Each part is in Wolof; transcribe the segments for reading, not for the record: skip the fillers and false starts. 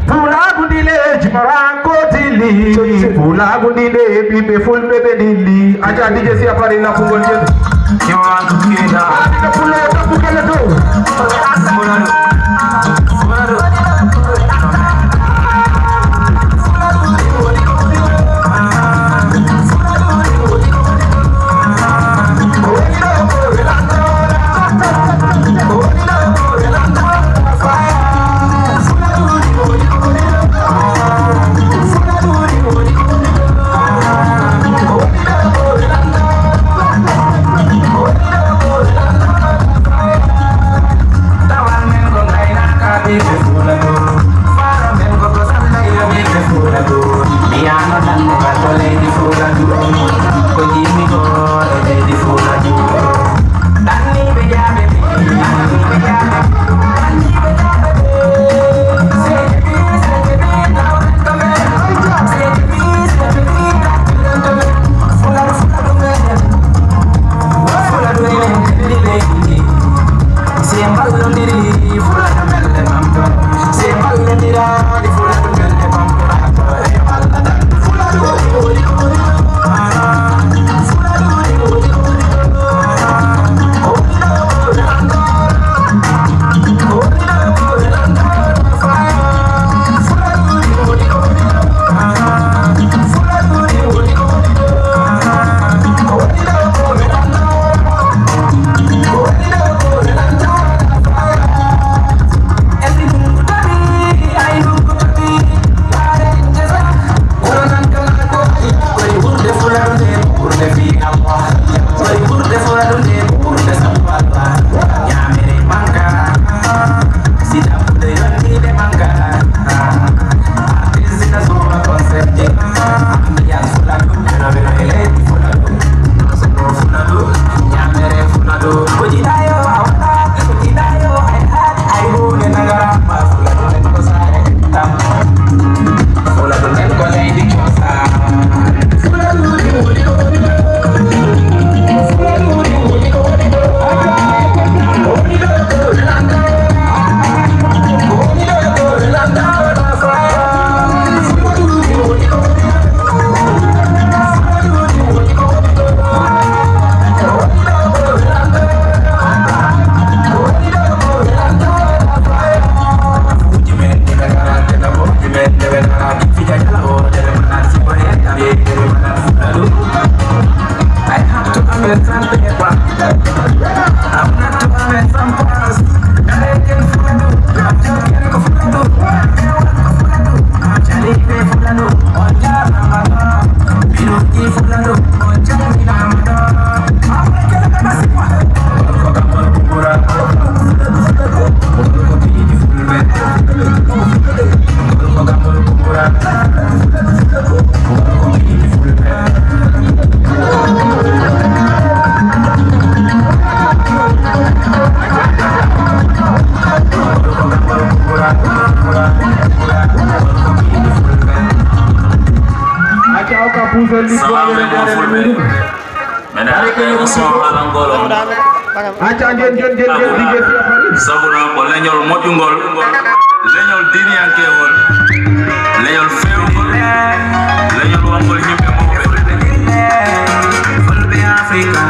Fulagundile Jimaranko Tili Fulagundile Bibe Full Bebe Dili Aja DJ si apa ni nak pungol je Nyawa kena Ada pulau tak bukan tu Sabuna ko leñol mojungol leñol diriyankewol leñol fewgol leñol wangol yimɓe mawɓe fulɓe africa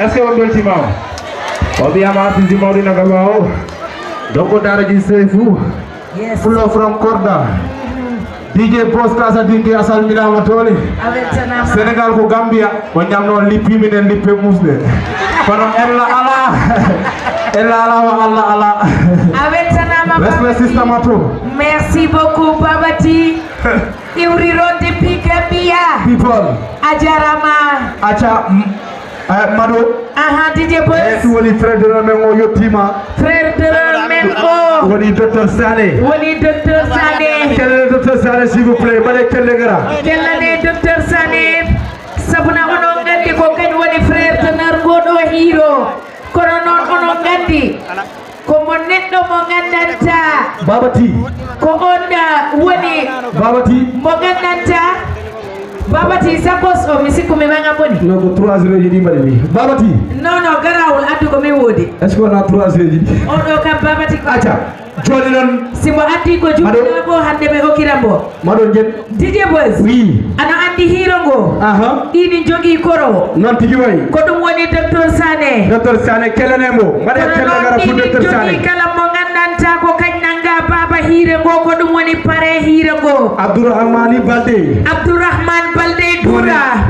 Est-ce que on beltima obi amati di mawdi naga bawo doko dara ji sefu Yes. full from Korda DJ Boss Kasa dinki asal mina matole Senegal ko Gambia ko nyamno lippi minen lippe musde kono ella ala wa Allah respect system ato. Merci beaucoup Babati. Iuriro depuis Gambia. People Ajarama. acha Mado Aha DJ Boss. woni frère de Ramengo yottima Frère de Ramengo. woni docteur Sané Woni docteur Sané. quel est le docteur Sané s'il vous plaît bale kelle gara Quel est docteur Sané? Sabuna ono ngandi ko ken woni frère de Nargodo hero. Kono non ono ngandi. Ko mo neddo mo gandanta. Babati Ko onda woni Babati mo gandanta. Babati sakos o misiku me manga boni. no ko 3 heures di mbali ni Babati Non garawul addu ko mi wodi. est-ce qu'on a 3 heures di On do kam Babati ko. acha joni non Simo andi ko jumna bo hande be okirambo. Mado jen DJ Boss. oui Ana andi hirongo. aha Ini jogi koro. non tigi way Ko dum woni docteur Sané. docteur Sané kellenemo bale kelle gara fu docteur Sané kala mo gandanta ko kanyanga baba hirengo ko dum woni pare hirengo. Abdourahmani Balde Abdourahman Balde Toura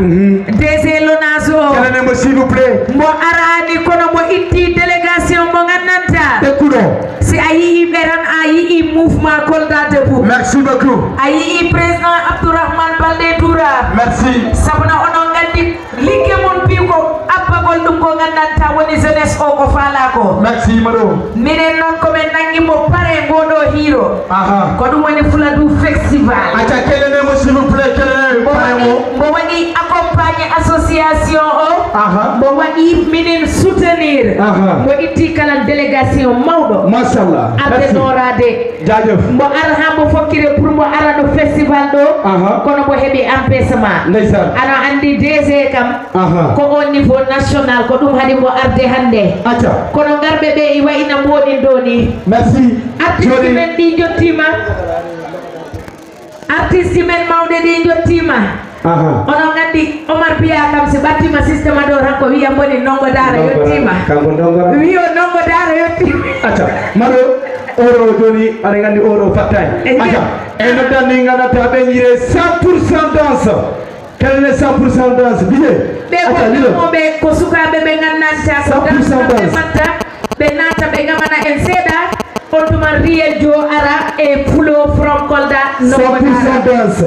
DG Lonaso Quel est s'il vous plaît? mo arani kono mo itti délégation mo ngannanta Écoutons. si ayi beran ayi mouvement Kolda debout Merci beaucoup. ayi président Abdourahmane Baldé Toura Merci. sabuna ono ngandi ligge mon bi ko abbagol dum ko ngannanta woni jeunesse o ko faala ko Merci madame. minen non ko men nangi mo pare ngodo hiro Aha. ko dum woni Fuladu festival Acha quel est s'il vous plaît? Quel est mo wadi accompagner association o Aha. mo wadi minen soutenir Aha. mo itti kala délégation mawdo Mashallah. abbe norade Jaajëf. mo ara ha mo fokkire pour mo ara do festival do Aha. kono mo hebi empêchement Ndeysaan. ano andi DG kam Aha. ko au niveau national ko dum hadi mo arde hande Acha. kono garbe be i wayna modi doni Merci. artiste men di jottima artiste men mawde di jottima Aha. ono ngandi Omar Biya kam si battima système do ranko wiya boni nongo dara yottima Kanko ndongora. wiyo nongo dara yottima Acha. Maro oro joni ari ngandi oro fattay. Acha. E no dandi ngana be nyire 100% danse. Quel est 100% danse? Bilé. be ko mo be ko sukabe be ngannanta ko 100% danse. matta be nata be ngamana en seda on tuma riel jo ara e fulo from Kolda nongo 100% dara danse.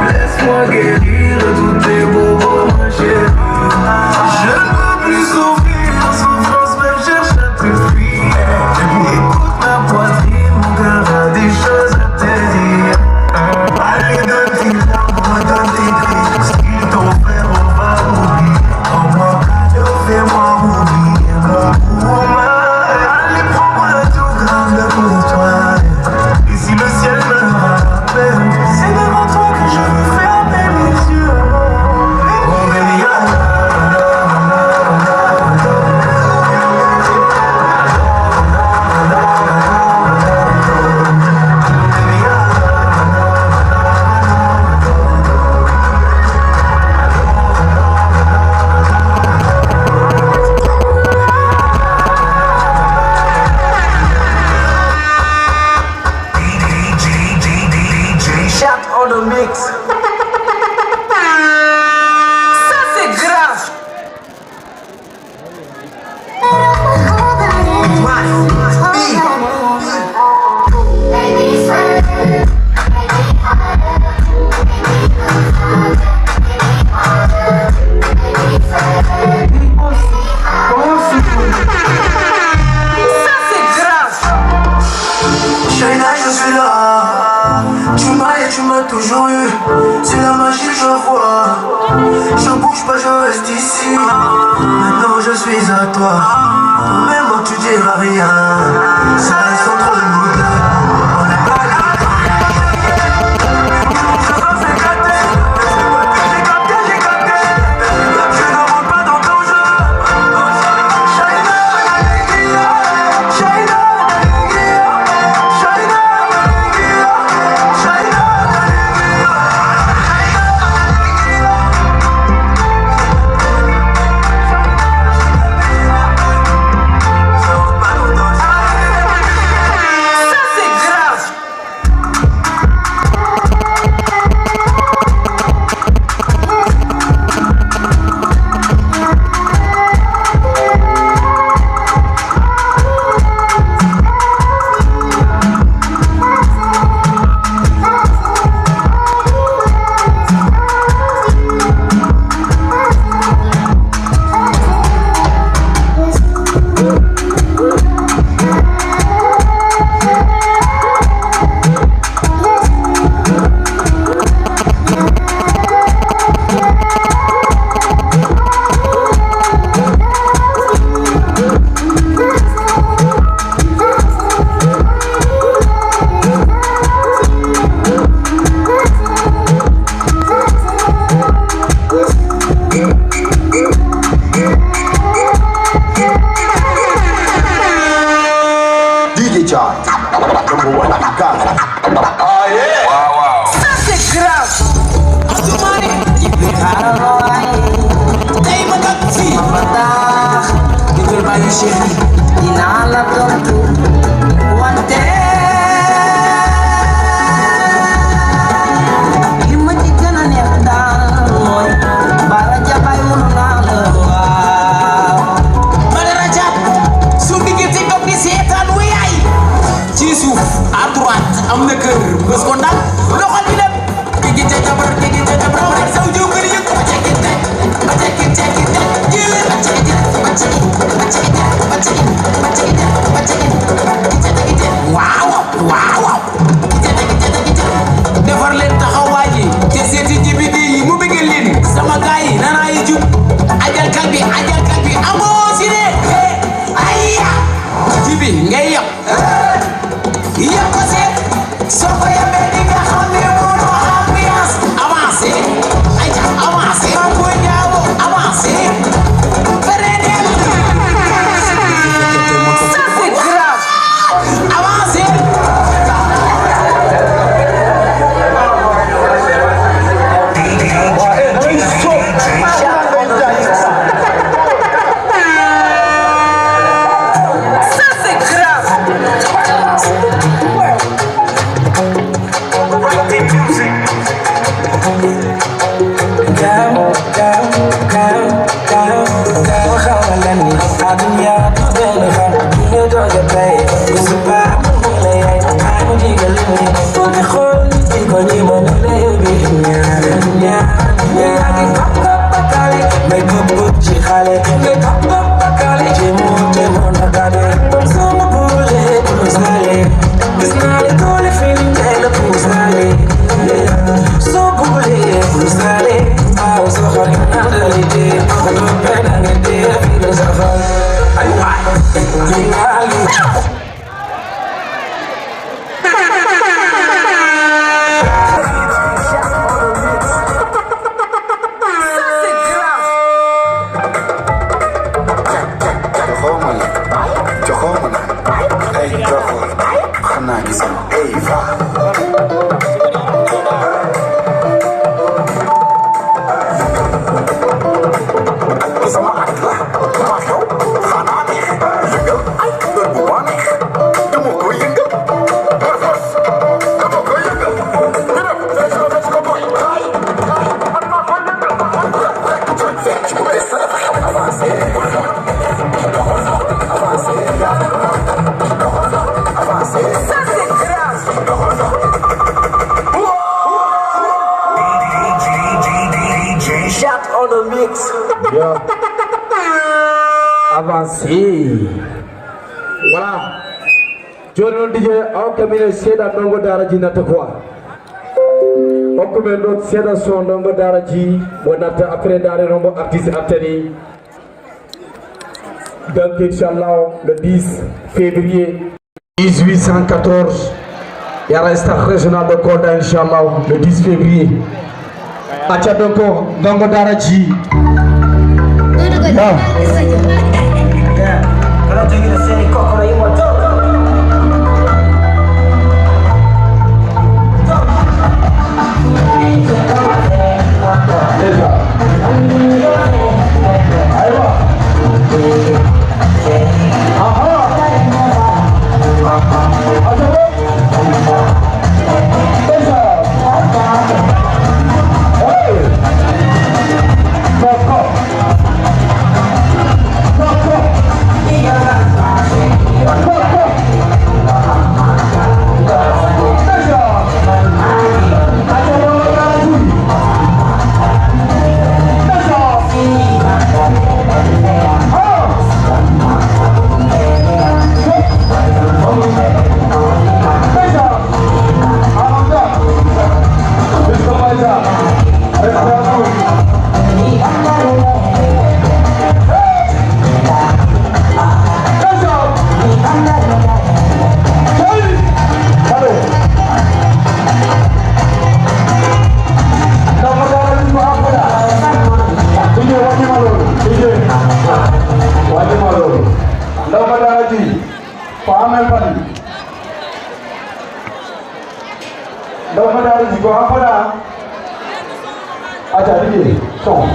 Laisse-moi guérir de tous tes bobos, ma chérie. Je ne veux plus souffrir, souffrance même cherche à te fuir. Écoute ma poitrine, mon cœur a des choses à te dire. Allez, donne tes larmes, donne tes cris. Ce qu'ils t'ont fait, on va oublier. Oh mon cadeau, fais-moi oublier mon woman. Allez, prends-moi tout grave pour toi. Et si le ciel me rappelle, c'est devant toi que je veux fermer mes yeux. Oh baby, DJ Chat on the mix. Ça c'est grave. Ça c'est grave. Shaina, je suis là. Tu m'as et tu m'as toujours eu. C'est la magie, je vois. Je bouge pas, je reste ici. Maintenant je suis à toi. Même moi tu diras rien. Ça reste entre nous deux. On n'est pas là. J'ai capté. Je ne rentre pas dans ton jeu. Shaina, Shaina, Shaina, Shaina. Ça rentre pas dans ton jeu. chart. Number one in Gaza. Oh yeah. Wow. am na kër bés ko ndal loxo di dem gigi ca jabar saw jiw kër yëg ba cekki waaw defar leen taxawaay yi te seeti jibi gi mu bëgg leen sama gaay yi nana yi jub ajal kal bi amoo si ne ayya jibi ngay yab ko seet soo ko yabee di nga xam ne mënoo ambiance avancé ayca avancé maa koy jaago avancé freneel ça c'est grave avancé Avancé. Voilà. Jono DJ au kamine seda ndongo daraji natakwa. Okume not seda son ndongo daraji wonata après dare rombo artiste ateli. Donc Inch'Allah le 10 février 1814 il y aura un stade régional de Kolda Inch'Allah le 10 février. Acha doko ndongo daraji. Kalau jadi sini kok kalau ini motor. Hey! Dama dari jigo apa dah? Aja DJ, song.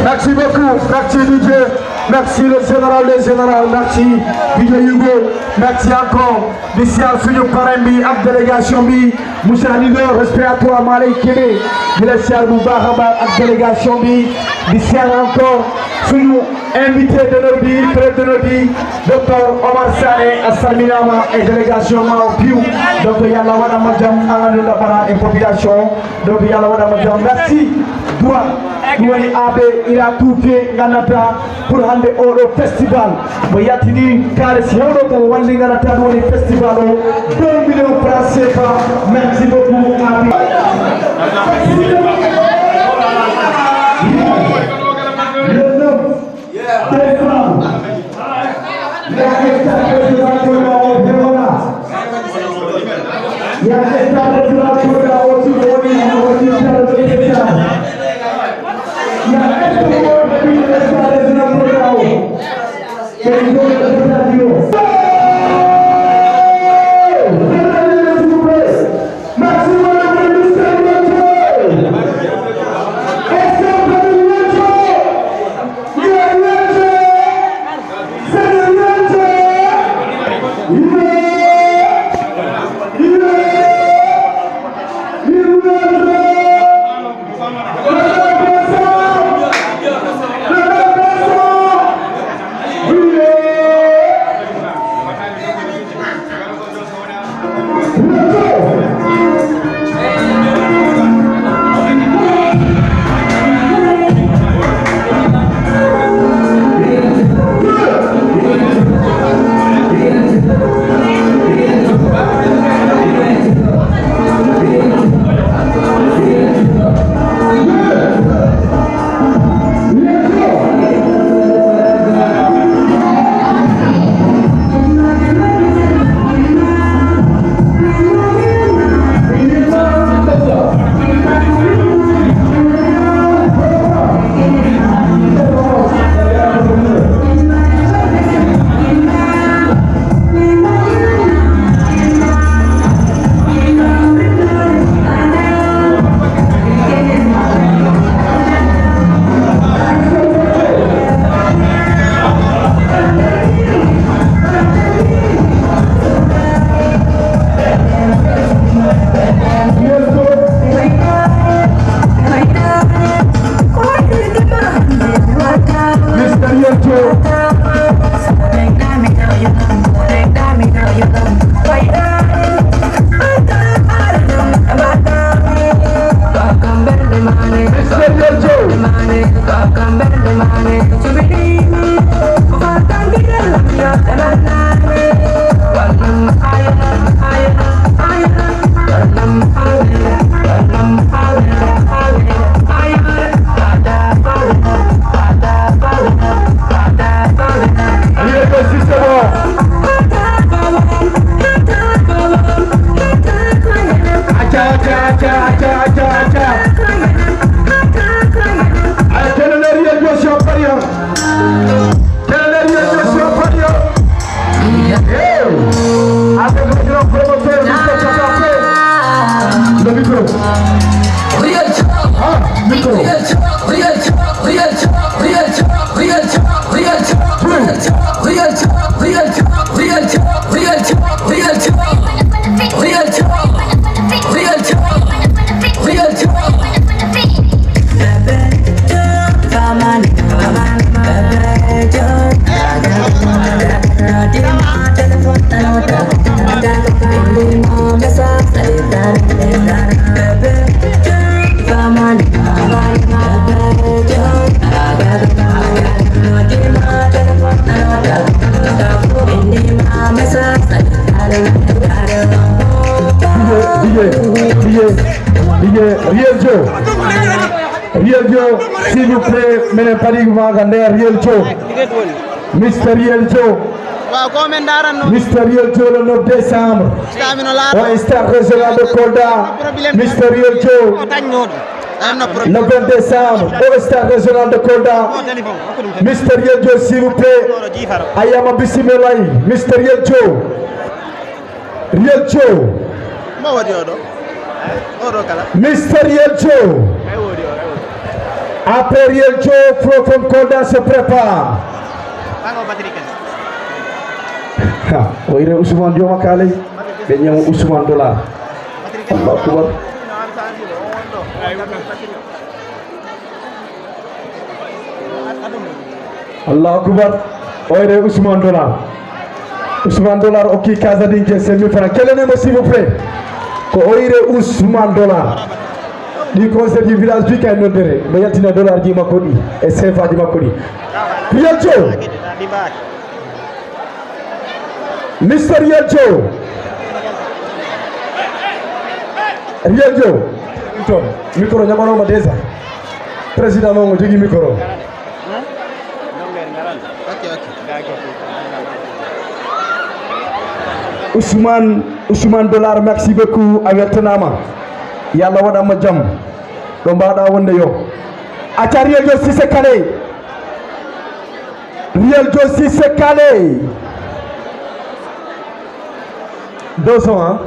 Merci beaucoup, merci DJ, merci le général, merci DJ Hugo, merci encore, merci à Sunyou Parembi, à la délégation bi, Moussa Leader, respect à toi, Malay Kébé, merci à Moubaraba, à la délégation bi, merci encore, Sunyou invité de nos vies, près de nos vies, Dr Omar Sane, Assalminama et délégation Maopiou, donc Yalla Wada Madjam, Angadou Dabara et population, donc Yalla Wada Madjam, merci, Douani Abe, il a tout fait, Ganata, pour rendre au festival. Boyatini, car si on a pour Wandi Ganata, Douani Festival, 2 millions de francs CFA, merci beaucoup, Abe. Micro. DJ Real Joe. Real Joe, s'il vous plaît, menen padi magande Real Joe. Mr. Real Joe. Mr. Real Joe le 9 décembre. Au stade régional de Kolda. Mr. Real Joe. Le 20 décembre au stade régional de Kolda. Mr. Real Joe, s'il vous plaît. Ayama Bismillah. Mr. Real Joe. Real Joe. Mr. Real Joe. Après Real Joe, from Kolda se prépare. Oire Ousmane Dioma Kale, benyam Ousmane Dollar. Allah Akbar. Allah Akbar. Oire Ousmane Dollar. Ousmane Dollar oki Casa Dingue 5000 francs. Quel est le nom s'il vous plaît? Ko oire Ousmane Dollar. Du conseil du village du Kaino Dere. Bayatina Dollar di Makodi. Et Sefa di Makodi. Real Joe. Mr. Real Joe. Real Joe. Micro nyamano madeza. Président mo jogi micro. Ousmane Dollar, merci beaucoup awertanama. Yalla wada ma jam. Do mbada wonde yo. Acha Real Joe Cissé Kale. Real Joe Cissé Kale. 200 hein.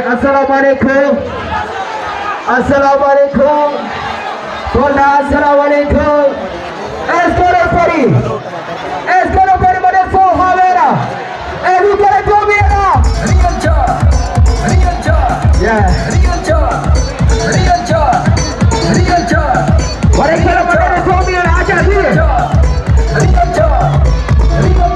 Assalamualaikum. Assalamualaikum. Kolda, assalamualaikum. Escolo pada full havera. Lu kare to mera. Real Joe. Yeah. Real Joe. Mereka pada to mera aja sih. Real Joe. Mereka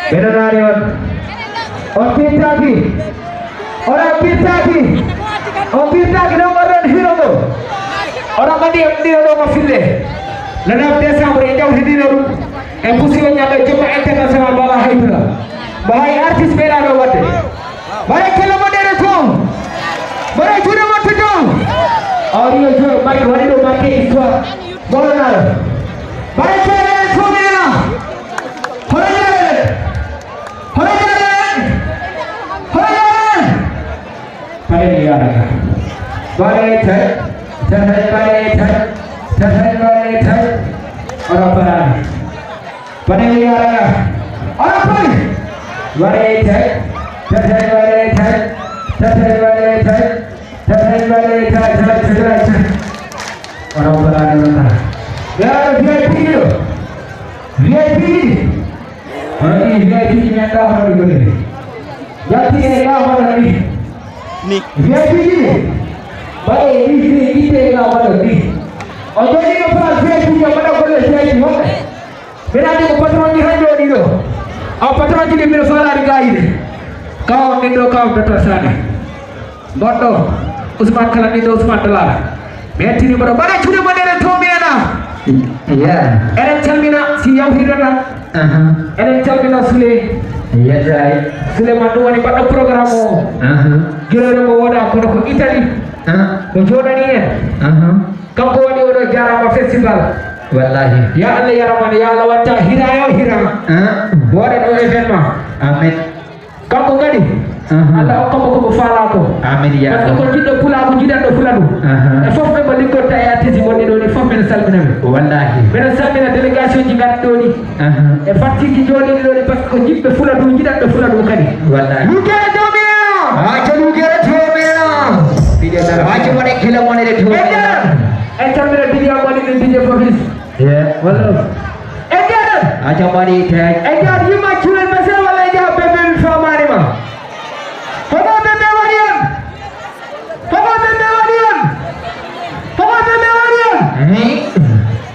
Benararion. Okitaki. Orang kitaki. Okitaki nomor hero tu. Orang mandi dia nomor file. Dalam Desember yang jauh di dalam. Empusinya ada jemaah internasional bola itu. Bahaya artis merah lewat. Bahaya kalau modern tu. Bahaya cuma mati tu. Audio tu, mari wali tu mati itu. Bola nara. Bahaya cuma tu merah. Nih. VIP ni. Baik ini kita yang awal ni. Ojo ni apa VIP yang mana boleh VIP mana? Berada di patron ni hanya ni tu. Patron ni bila salah digai ni. Kau ni tu kau datang sana. Bodoh. Usman kalau ni tu Usman telah. Berarti ni berapa curi mana tu mana? Iya. Ada cermina siang hirana. Ada cermina sule. Iya jai. Sule madu ni pada program mo. Gila mo wada ko ko Italy. Ko Jordania. Kam ko wadi wada jarama festival. Wallahi. Ya Allah ya Rahman ya Allah wata hirayo hirama. Wada do evenement. Amin. Kam ko ngadi? Allah ko fala ko. Amin ya Allah. Ko jiddo pula ko jiddo pula do. Fof be bali ko tayati si woni do ni fof men salmina. Wallahi. Ben salmina délégation ji gatto ni. E fatti ki jodi do ni parce que jibbe fula do jiddo fula do kadi. Wallahi. Lugere do mi. Aja lugere do mi. Video dar. Aja mone kila mone de do. Eta mera video mone de video profis. Ya, wallahi. Eta. Aja mone tag. Eta yima chulen masal wala ja bebe famare ma.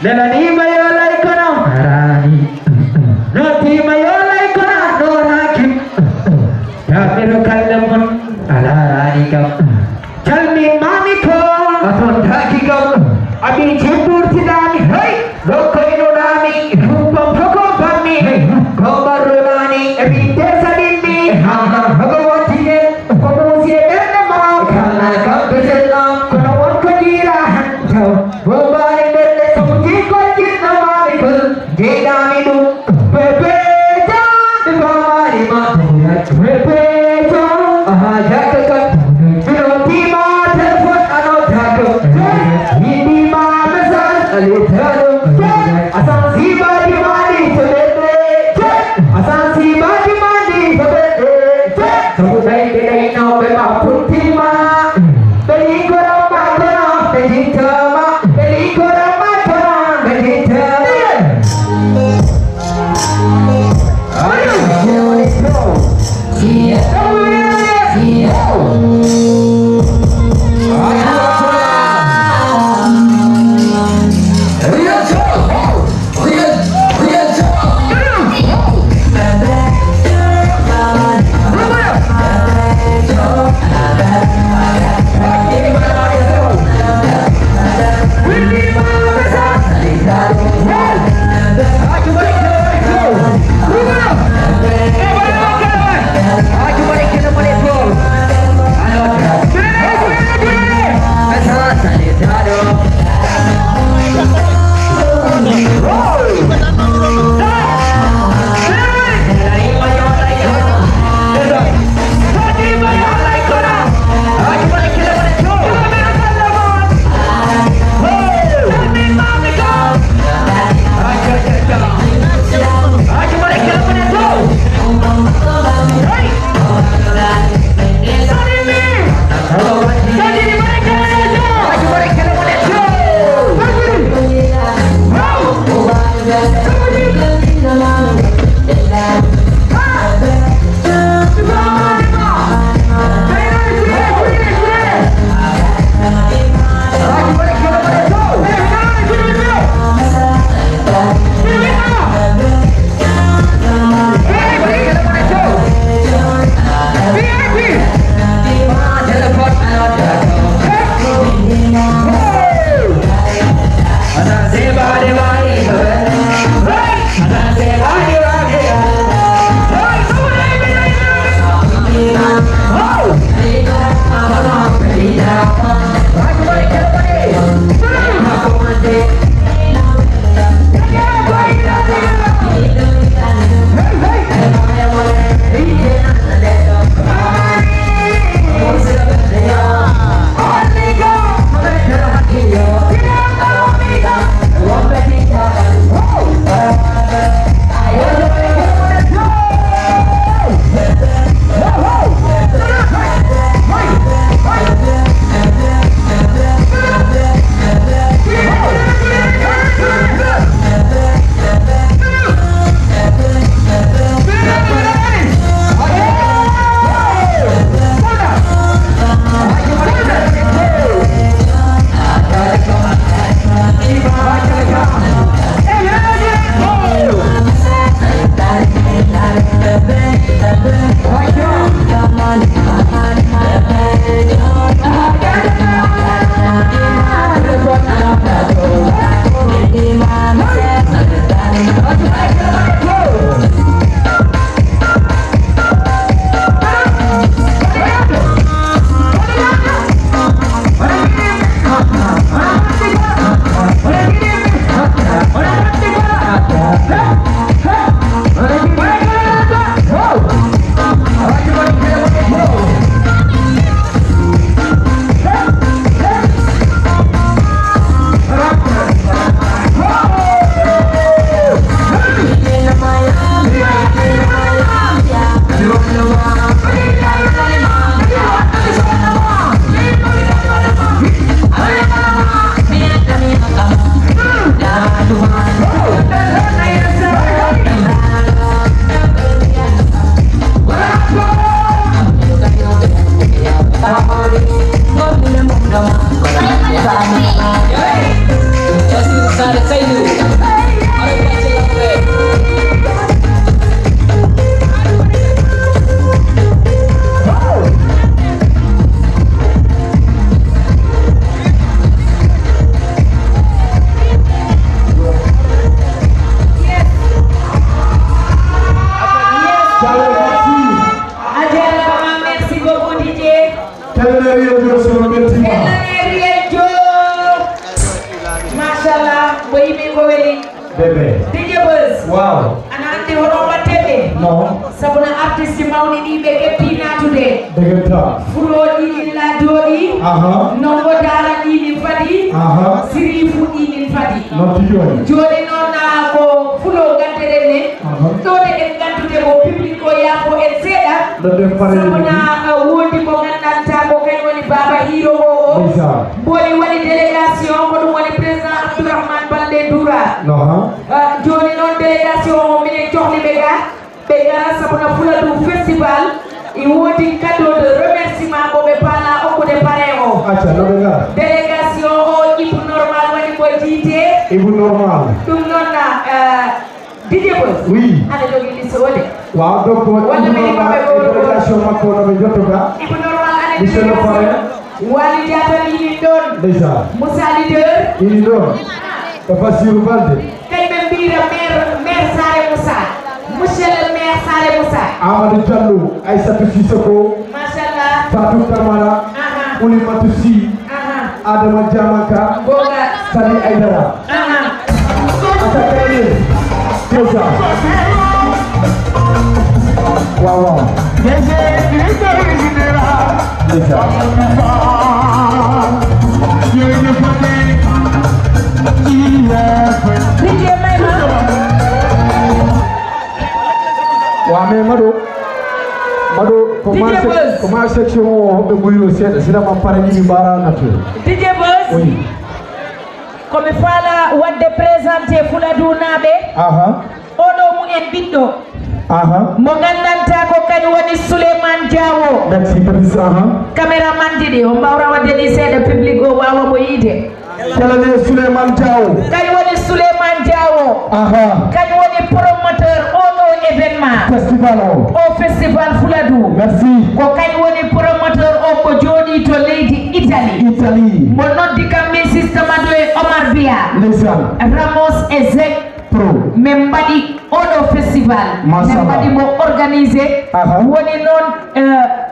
Lelani mayolai kono arani noti mayolai kono norakim takiru kallam alarani kam chalmi mami ko aton dhaki kam abi jepur sidani hai lokoi nodani rupam phako bami gobarulani abi tesadimi bhagavati ne kono sie enne ma khana kam beselam kono wakira hanjo bobare bébé. DJ Buzz. Wow. Ana andi hono battede. Non. Sabuna artiste mawni ni be keppina tude. Dëgg ta. Fulo ni la dodi. Aha. Nongo dara ni fadi. Aha. Sirifu ni fadi. Non ti joni. Joni non ko fulo gantere ne. Dode en gantude ko public ko ya ko en seda. Dode pare ni. Sabuna wodi mo gandanta ko kay woni Baba Hiro o. Bisa. Boli woni délégation ko dum woni président Abdourahmane Baldé Doura. Non. Joni non délégation o minen joxli be gara sabuna Fuladu festival i wodi cadeau de remerciement bo be pala o ko de pare o. Acha no be gara. Délégation o ibu normal woni ko jité. Ibu normal. Dum nonna DJ Buzz. Oui. Ana jogi li sode. Waaw donc délégation makko no be jottoga. Ibu normal ana Monsieur le parrain. Wali Diatta ni don. Déjà. Moussa leader. Il don. Papa Sirou Balde. Kay be mbira maire Sare Moussa. Monsieur le maire Sare Moussa. Amadou Diallo, Aïssatou Sissoko, Machallah. Fatou Kamara, Oulimatou Sy, Adama Diamanka, Boga. Sali Aïdara. Attaquez-les. Déjà. Wow. Déjà. DJ Mayma. Wa mais Mado DJ Buzz. comment section o be moylo sida ma pare ni bara nature. DJ Buzz. Oui. Comme fala wadde présenter Fuladu nabe. Aha. Odo mu en biddo. Aha. Mo gandanta ko kany woni Souleymane Diawo. Merci président. Cameraman didi o mbawra wadde ni seede public o wawa mo yide. Kelane Souleymane Diawo. Kany woni Souleymane Diawo. Aha. Kany woni promoteur odo événement. Festival o. O festival Fuladu. Merci. Ko kany woni promoteur o ko jodi to leydi Italie. Mo noddi kam min système ado e Omar Bia. Lesan. Ramos et Zek Pro. men mbaɗi oɗo festival Mashallah. men mbaɗi mo organisé woni noon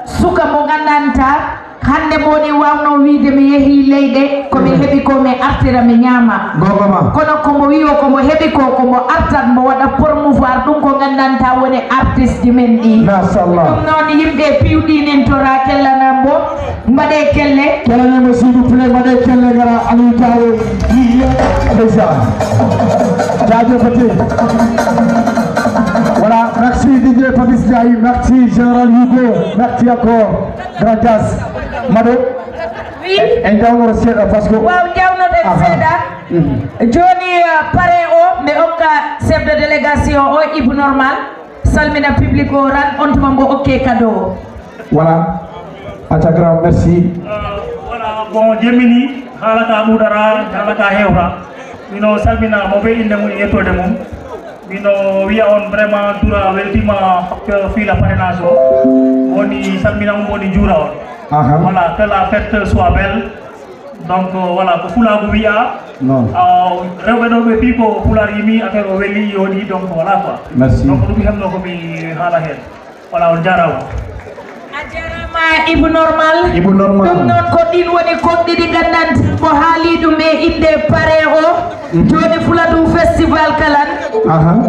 suka mo gandanta hande moni wawno wiide mi yeehi leyɗe komi heeɓi ko mi artira mi ñaama Gogoma. kono komo wi o komo heeɓi ko komo artat mo waɗa promouvoir ɗum ko gandanta woni artiste ji men ɗi Mashallah. ɗum noon yimɓe piwɗinin tora kellanam mo mbaɗe kelle Kelane s'il vous plaît, mbaɗe kelle gara Aliou Diawo. Déjà. Jaajëfati. Voilà, merci DJ Papis Ndiaye, merci Général Hugo, merci encore Grand Gas. Mado. oui En jawno seeɗa parce que waaw jawnoɗen seeɗa joni pare o mi okka chef de délégation o Ibou Normal salmina public o ran on tuma mbo okke cadeau o voilà. Acha grand merci. Voilà, bon jemini halaka mudara halaka hewra mino salmina mo be inde mum yettode mum mino wiya on vraiment dura weltima fila parrainage o woni salmina mum woni juura on voilà que la fête soit belle donc voilà ko fulago wiya Non. rewɓe ɗo ɓe pi ko fular yimi affaire o weeli yoni donc voilà quoi Merci. donc ɗum hemno komi haala hen voilà on jarama a jarama Ibou Normal Ibou Normal. ɗum noon ko ɗin woni koɗɗiɗi gandanta mo haali ɗum e inde pare o joni Fuladu festival kalan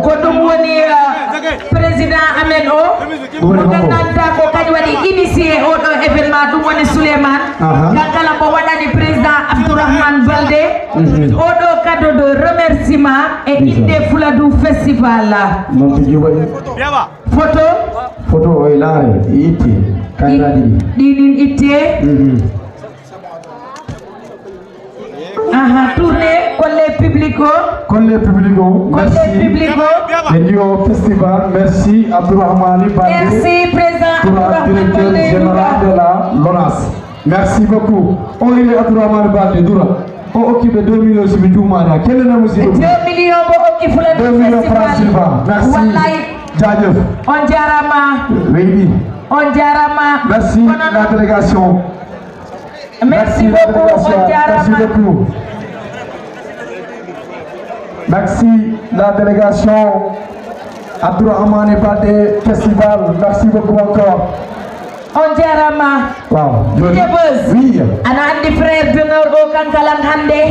ko ɗum woni président amen o mo gandanta ko kañum waɗi initié oɗo événement ɗum woni Souleymane kankala mo waɗani président Abdourahmane Baldé oɗo cadeau de remerciement e inde Fuladu festival Non ti jiwaɗi. photo O e laare itti kayraɗi ɗi. ɗinin itte tourné kolle public o Kolle public o. kolle public o Et au festival, merci Abdourahmane Baldé. merci président pour la Abdourahmane directeur Baldé général de la LONASE. Merci beaucoup. On est Abdourahmane Baldé Doura. On occupe 2 millions sur le Djoumania. Quel est le musique? 2 millions bo okki Fuladu 2 millions francs CFA. Merci. wallahi Djadjeuf. on jarama Oui. on jarama Merci la délégation. merci la beaucoup délégation. on Merci jarama beaucoup. Merci la délégation Abdourahmane Baldé Festival. Merci beaucoup encore. on jarama Wow. DJ Buzz Oui. ana andi frère d'honneur o kankalan hande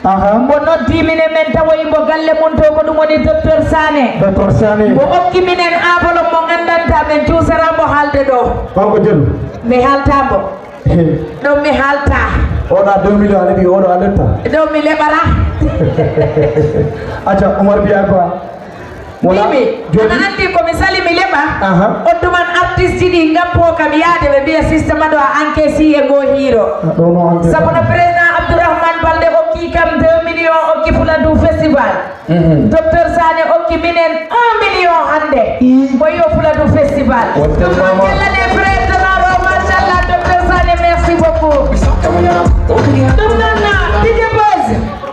mbo noddi minen men tawa imbo galle mon to ko ɗum woni docteur Sané mo hokki minen enveloppe mo gandanta men cuusarambo haalde ɗo banko jelu mi haaltambo ɗon mi haalta oɗa 2 millions aɗa ɓi oɗo a letta ɗon mi leɓara acca Omar biya quoi mimi ana andi komi sali mi leɓa on tuman artiste ɗi gappo kam yaade ɓe mbiya systéme aɗo a encaissi e goo hiiro sabu no président Abdourahmane Balde okki kam 2 millions okki Fuladu festival docteur Sané okki minen 1 million hande ko yo Fuladu festival kellane frère donaro machallah docteur Sané merci beaucoup ɗum noon DJ Buzz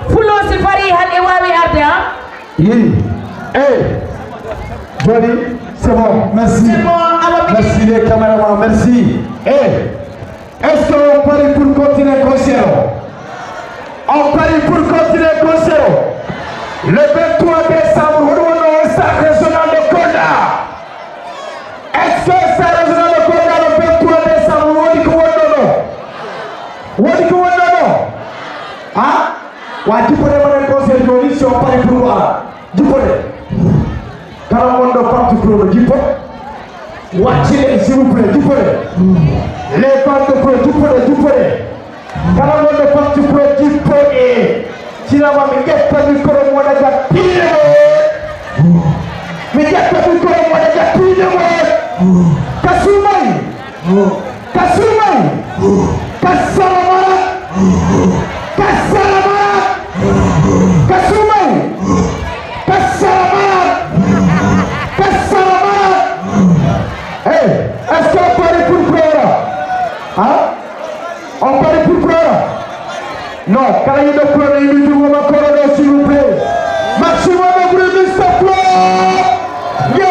fulo si fari han e wawi arde Jody, c'est bon, merci. C'est bon, alors merci les caméramans, merci. Est-ce qu'on parie pour continuer le concert? On parie pour continuer le concert. Le 23 décembre, nous avons un stade régional de Kolda. Est-ce que le stade régional de Kolda le 23 décembre, on dit que on hein? Ouais, tu peux demander le concert de si on parie pour moi. Tu peux. Kala mondo parti pro jipo wachile s'il vous plaît jipo les parti pro jipo kala mondo parti pro jipo sila ma mi getta mi ko mo daga pile mi getta mi ko mo daga pile kasumai est-ce qu'on parie pour Flora? Hein? On parie pour Flora? Non, quand il y a de Flora, il nous dit Corona, s'il vous plaît. Maximum de bruit, Mr. Flora! Il y a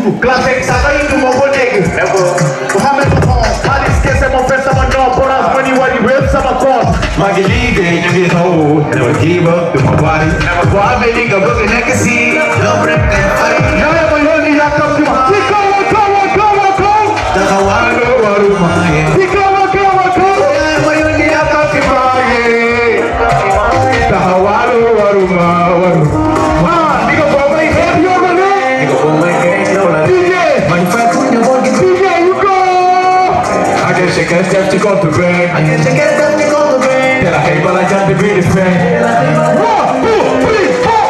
dugg classe saka yi du ma ko dégg Mohamed Mahon xaalis kese ma fes sama ñoom Orange Money wari wépp sama compte maa ngi liggéey ñu ngi xaw never give up du ma bari boo amee li nga bëgg nekk si doom rek ngay fay yow ma yónni yàkkam di ma ci kaw taxawaalu waru maaye ci kaw ma yónni yàkkam di maaye taxawaalu waru waru diga boo may xeet yow la ne diga boo may xeet yow la DJ man fay fu ñu boo gis DJ you go I can shake a step to go to bed I can shake a step to go to bed tell a hey but I got to be the friend 1, 2, 3, 4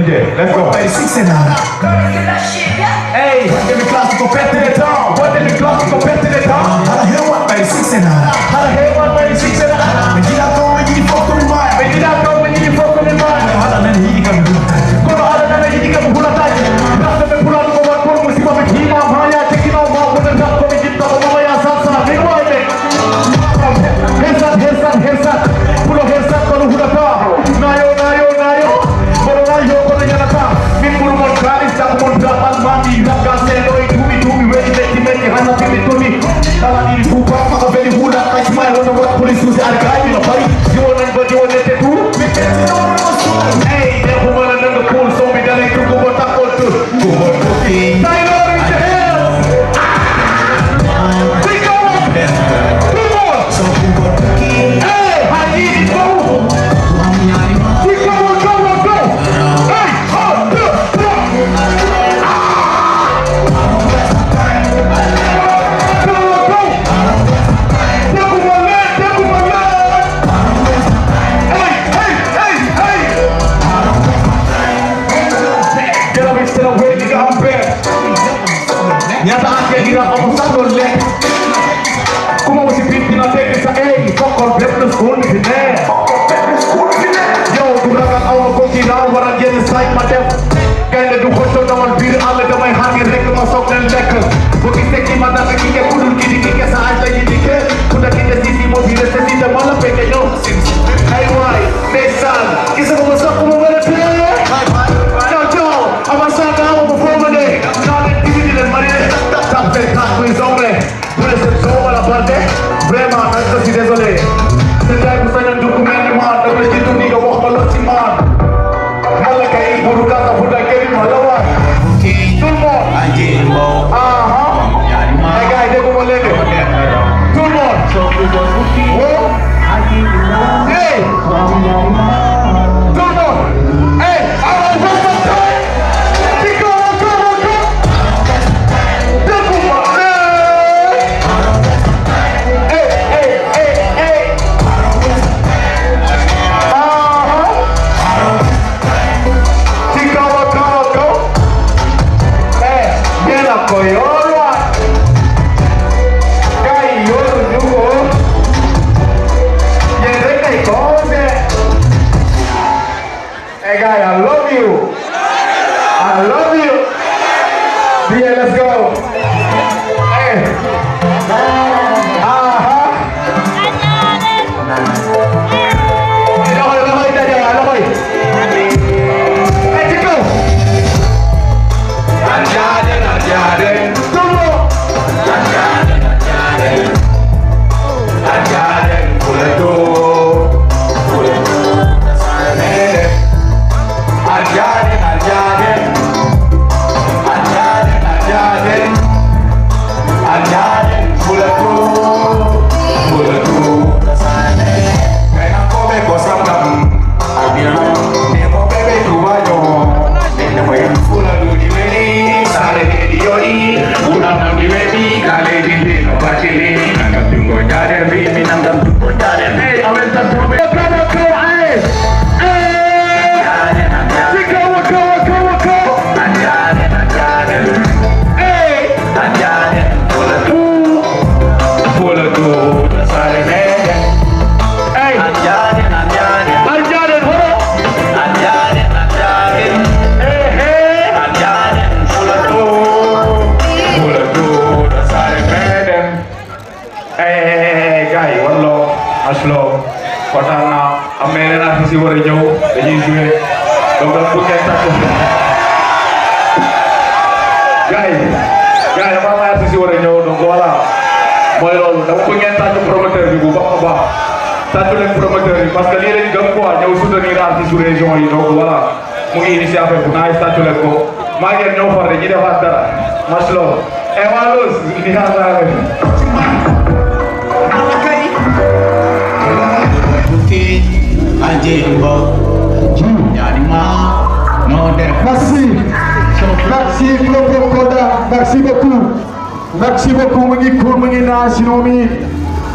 DJ, let's go. Hey, 6 and hey, give me class to compare to the town. What did the class to compare to the town? How the hell what? Hey, 6 and how the hell what? Hey, 6 and me did not go, me did fuck on my mind. Me did not go, me did fuck on my mind. How the man he come do? Go to other than he come pull a tie. That's the pull out of one for me. See what he ma Maya taking on my with the top of it. The Maya salsa. Big boy. Here's that. Pull up here's that. Go to the top. Nayo. Yo kono yanata min buru mon kalis tak mon dapat mandi dapat selo tumi wedi meti hana tumi kala diri buka maka beli hula kai smile on the police use archive no pari yo nan bodi wonete tu hey de humana nang cool so mi dale tu ko ta ko tu Taylor in the hell pick up hey haji go nyata ake gira kamu sando le kuma musi pipi na teke sa fokor blepno school ni ne yo durakan awal ko kira waran jen sai madem kende du khoto damal bir alle damay hangi rek ma sok len lek ko ki tekki mada ke ke kudul ki ke sa ay tay di ke kuda ki te sisi mo bi se si de mala peke yo ay wai mesan kisa ko sok ko mo wala pe yo avanza ka mo performance vraiment je suis désolé c'est vrai que c'est un document man da ci tundi nga wax ma lo ci man mala kay buru ka ta fuda kay ma la wa tout le monde ay gars de ko légui tout le monde hey tout le monde hey gars yi warloo asloo kontaan naa am na yeneen artistes yi war a ñëw dañuy joué donc bu ngeen tàkk gars yi dafa am artistes yi war a ñëw donc voilà mooy loolu dama bëgg ngeen tàcc promoteur bi bu baax a baax tàcc leen promoteur yi parce que lii lañ gëm quoi ñëw soutenir artistes région yi donc voilà mu ngi initié affaire bu naaj tàcc leen ko maa ngi ñëw far dañuy defaat dara asloo waa Loos di xaar naa leen Merci Flopo Koda, merci beaucoup. Merci beaucoup mu ngi cool mu ngi naa si noonu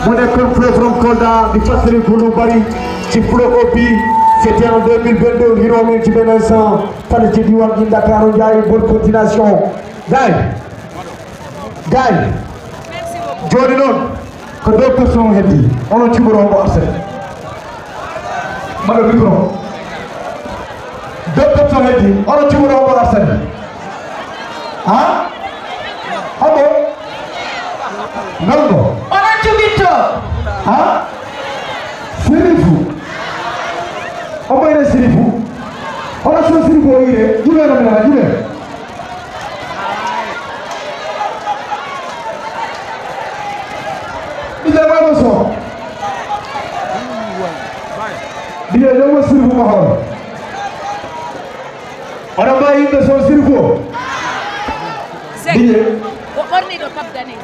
mu nekkoon Flopo Koda di fàttali ko lu bari ci Flopo bi c'était en 2022 ngi noonu ci benn instant fàttali ci diwaan gi Ndakaaru Ndiaye bonne continuation. Gars joni noon ko 2 personnes heddi onon cumuro mo arsene maɗo micro 2 personnes heddi onon cumuro mo arsene ha habo nongo onon cubitto ha sirifu omoyne sirifu onon so sirifu o yire jumeno menana jume Dia jawa sirfu mahal. Orang baik itu so sirfu. Dia. Orni do kapdani.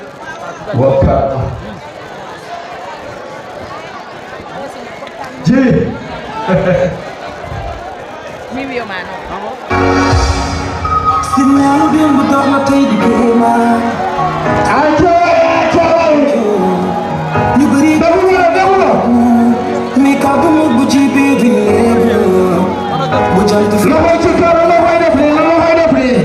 Waka. Ji. Mimi yo mano. Sinyalu dia budak matai di kema. Aja. Ni beri Dabula. Make up the buji baby level. Bujal tu Lo voy checar, lo voy a play.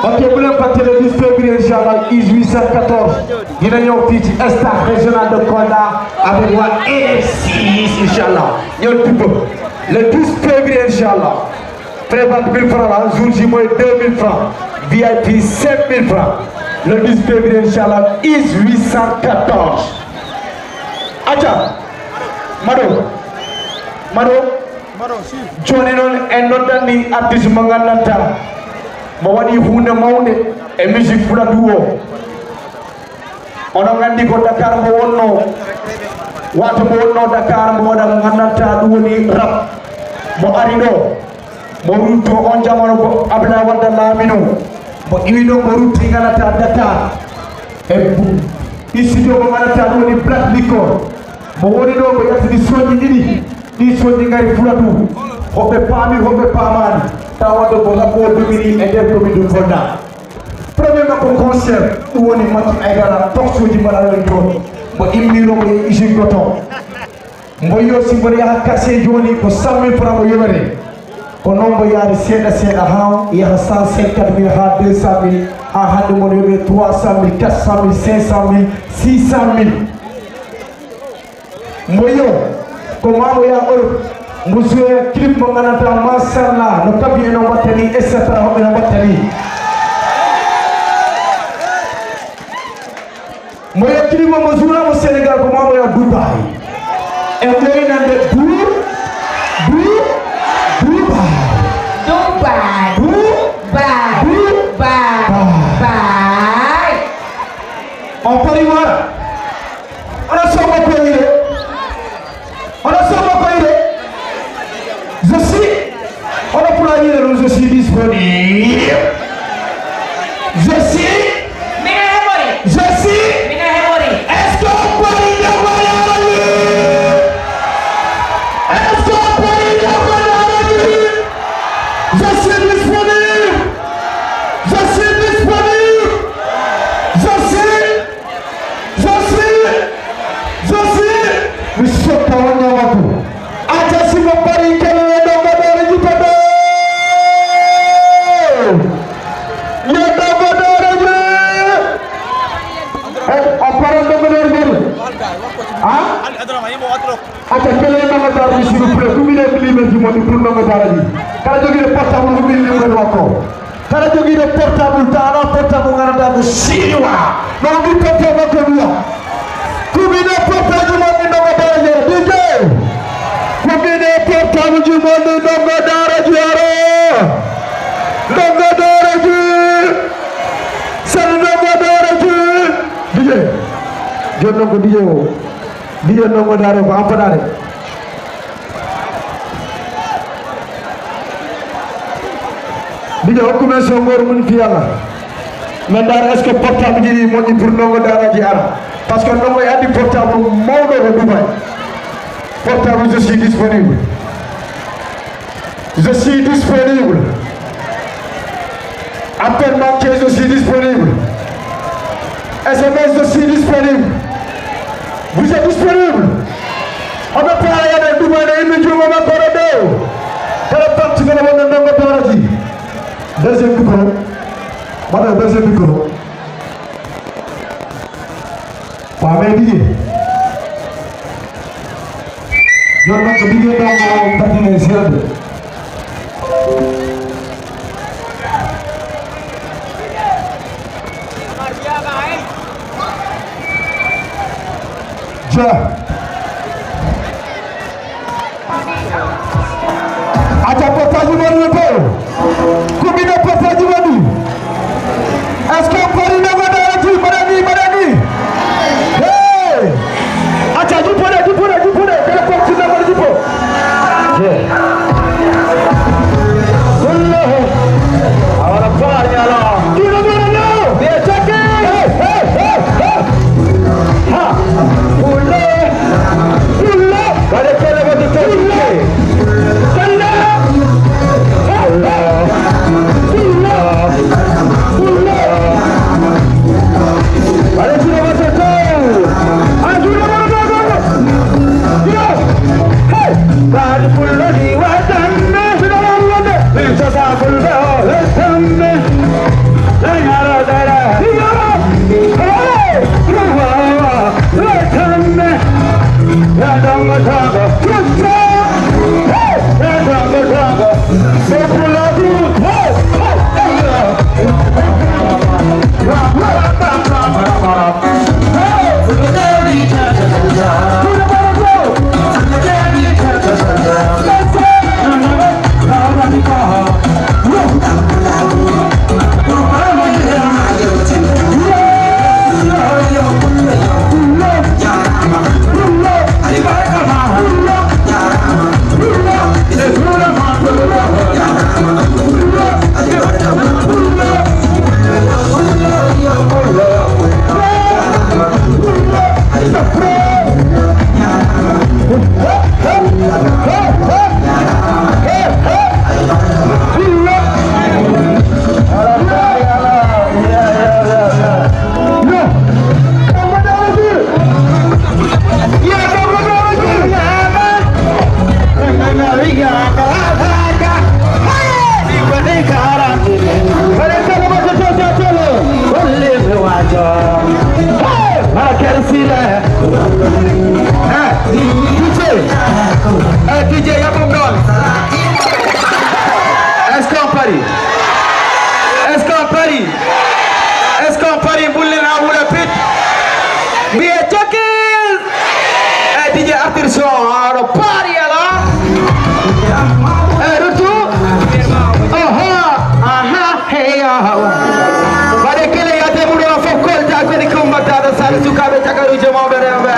Ok, bulan partir le 10 février, Inch'Allah, 1814. Dina ñëw fii ci stade régional de Kolda avec la NFC, Inch'Allah. Ñëw tibb le 12 février, Inch'Allah. Prévente 1000 francs la jour J mooy 2000 francs. VIP 5000 francs. Le 10 février, Inch'Allah, 1814. Acha, Mado, Johnny non en nodani artiste mangananta. Mo wadi hunde mawde e musique fula duo. Ono ngandi ko Dakar mo wonno. Wato mo wonno Dakar mo wada ngandanta du woni rap. Mo ari do. Mo runto on jamono ko Abdoulaye Wade Lamine. Mo iwido mo rutti nganata Dakar. E bu studio mo nganata du woni Black Liquor. Mo woni do ko yatti soñi didi. Di soñi ngari fula du. Hoɓe paami hoɓe paamani tawaɗo ko ngakko dumini e nder commune de Kolda. Premier makko concert ɗum woni Mati Aydara toxuji mbaɗaɗon joni mo imminomo e usine goton mbo yosi mboɗo yaha cachet joni ko 100 000 francs mo yemere ko noon mbo yaade seeɗa ha yaha 150 000 ha 200 000 ha hande mboɗo yoɓe 300 000 400 000 500 000 600 000 mbo yo ko mamo yaha Europe Monsieur clip mo ganata mashallah no kabi eno battani etc hoɓe no battani mo yo clip mo jouramo Sénégal ko mamo ya Dubai e moynande Dubai on pari wara ona somo koyre je suis disponible. Je suis. Est-ce qu'on peut y Je suis disponible. Monsieur Kawanyamaku. Aja si mo pari kelele dongo dole jipado. Ata kele nanga dara s'il vous plaît ku mi ne bilime di modi pour nanga dara di kala jogi le portable ku mi ni mo wako Kala jogi do portable ta ala portable ngara da ko siwa no di portable ko biya kubine portable mo ni ndongo dara jere DJ kubine portable ju mo ni ndongo dara jere ndongo dara ju sal ndongo dara ju DJ jonno ko DJ o DJ ndongo dara ko ampadare DJ hokkume songor mun fi yalla mais dara est ce que portable ji mo ni pour ndongo dara ji ara parce que ndongo andi portable mawdo ko Dubai portable je suis disponible appel manqué je suis disponible SMS je suis disponible vous êtes disponible on va parler de Dubai de une journée ma corridor kala parti ngana wona ndongo dara ji deuxième micro madame deuxième micro pas mais DJ yo nak DJ dong tadi ne siade ja aja portable mo ko kubina portable mo est-ce que pari na ko dara ci madani hey aja ju pore kala ko ci na ko ju po je kullu awara pari ala dino de chake hey ha kullu kale kale ko de kullu DJ Yapum Don est-ce qu'on parie bulle na wula pit biye chakil DJ Arthur Show aro pari ala rutu aha hey bade kele yate mudo na fokol jagbe ni komata da sal sukabe chakaru jema berembe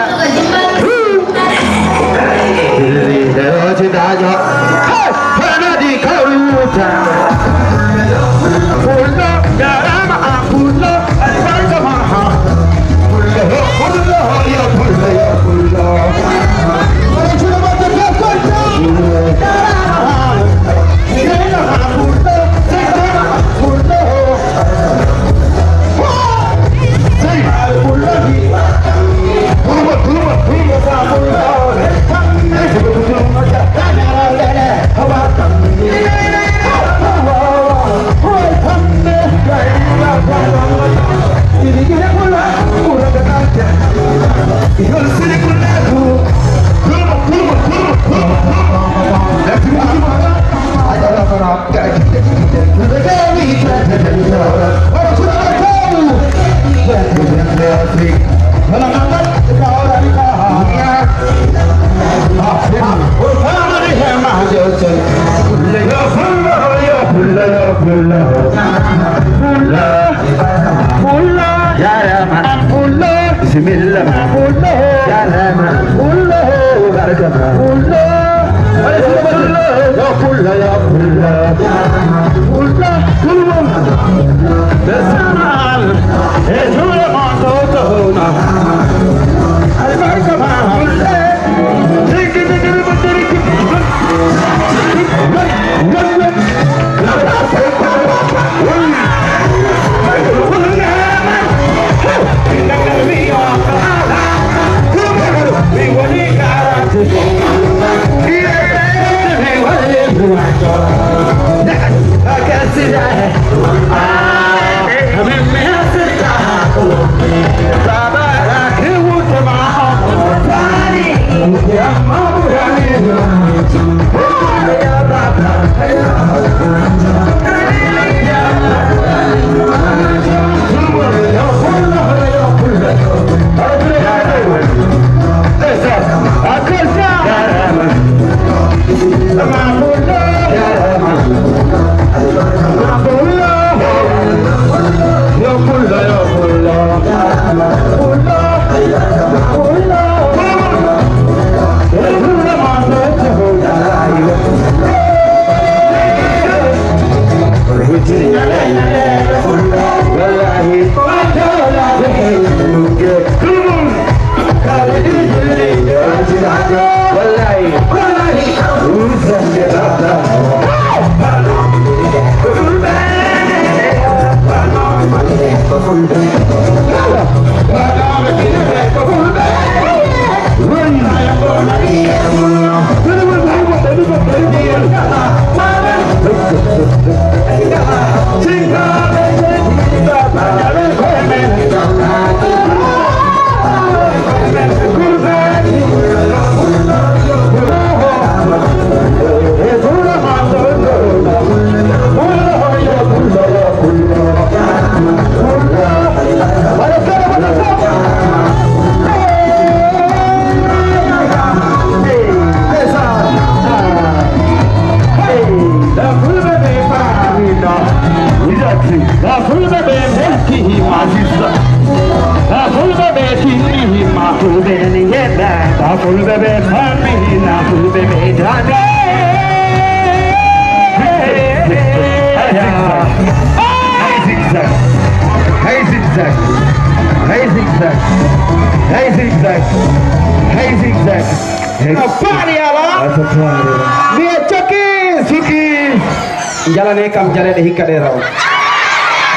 Jalan kam jalan deh kadero.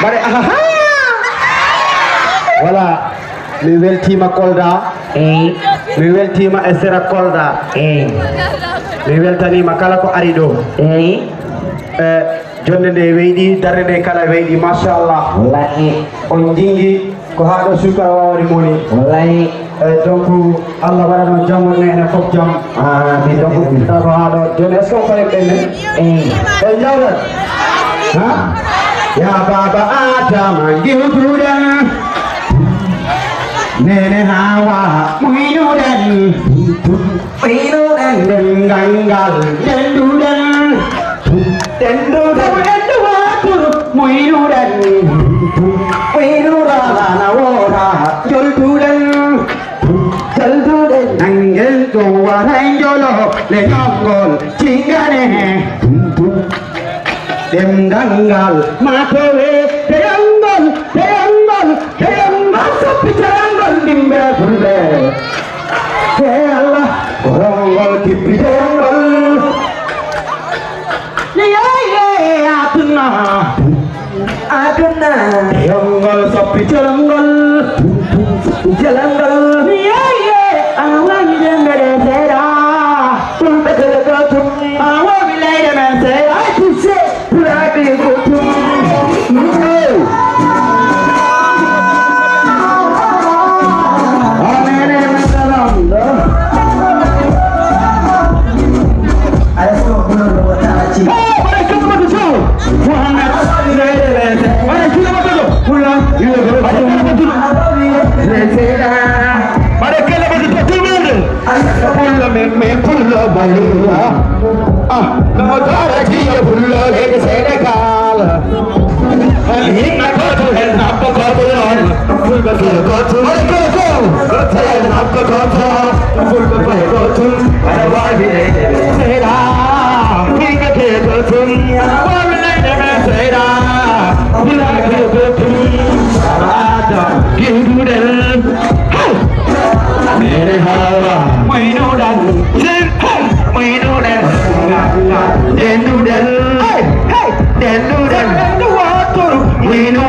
Bare aha. Wala mi weltima kolda mi weltima e sera kolda mi weltanima kala ko ari ɗo jonde nde weyɗi darde nde kala weyɗi machallah wallahi on jingi ko ha ɗo sukara wawari moni wallahi donc Allah waɗano jammo ene fof jam donc ko ha ɗo joni est ce que on faye ɓenne e jawrat ha ya baba adama giwtuɗen nene hawa muinuɗen nden gangal denduɗen enduwatur muinuɗen muinuɗalana woda joltuɗen nangel ɗo waray jolo le ñoggol cingane demgangal matowe teyangol soppitangol dimbe fulɓe te Allah korongol kippitengol yeye aduna teyangol soppitangol jalangol yeye awangidengere sera fulɓe telegotum awawilayde men sera tuse pulaɓe gotum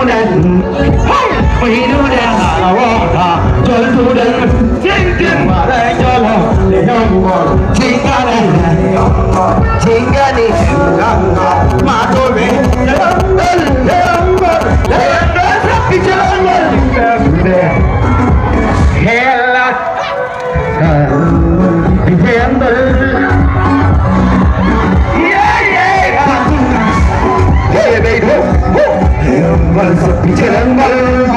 dan Mahiru dan Alawaka Joltu dan Jingkin Marai Jolo Lehongor Jingkaran Jingkani Matome Lehongor Lehongor Lehongor Sapi Jalangor Hela Defender Sapi Jalangor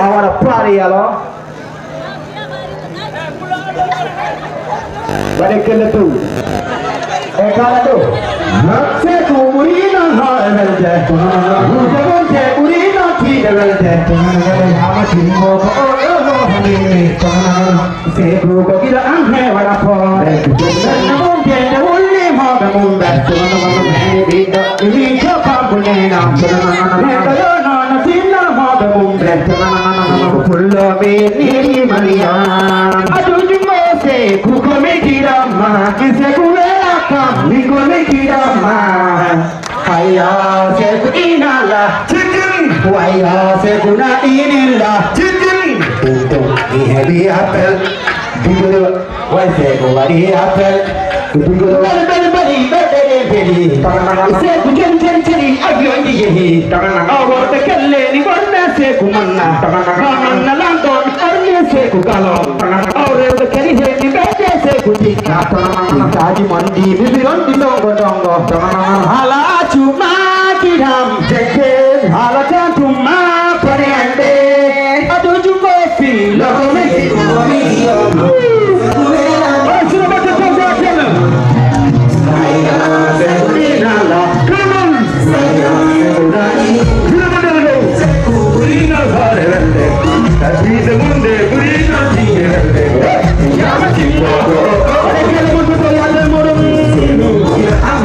I want to party, hello. Balik ke letu. Kalau tu, seku murina hal belde. Jangan seku murina tidak belde. Amat timbo oh ini. Seku kira anghe wala por. Namun dia uli mau bermuda. Ini siapa punya nama? Kalau nona tina mau bermuda. Pulau ini Maria. Aduh cuma seku Kirama, kisekulaka, nikole kirama. Haya sekunala, chicken. Haya sekuna inilla, chicken. Untung heavy apple, bigolo. Why sekulari apple? Bigolo bari. Seku ceri, ayo indigehi. Awal tekelle ni warna seku manna. Manna lanton, arne seku kalong. Awal tekeli ni seku tika. Tadi mandi bibiron di dongo. Hala cuma kidam jeke, hala cuma periande. Aduh cuma fi, lagu mesti I'm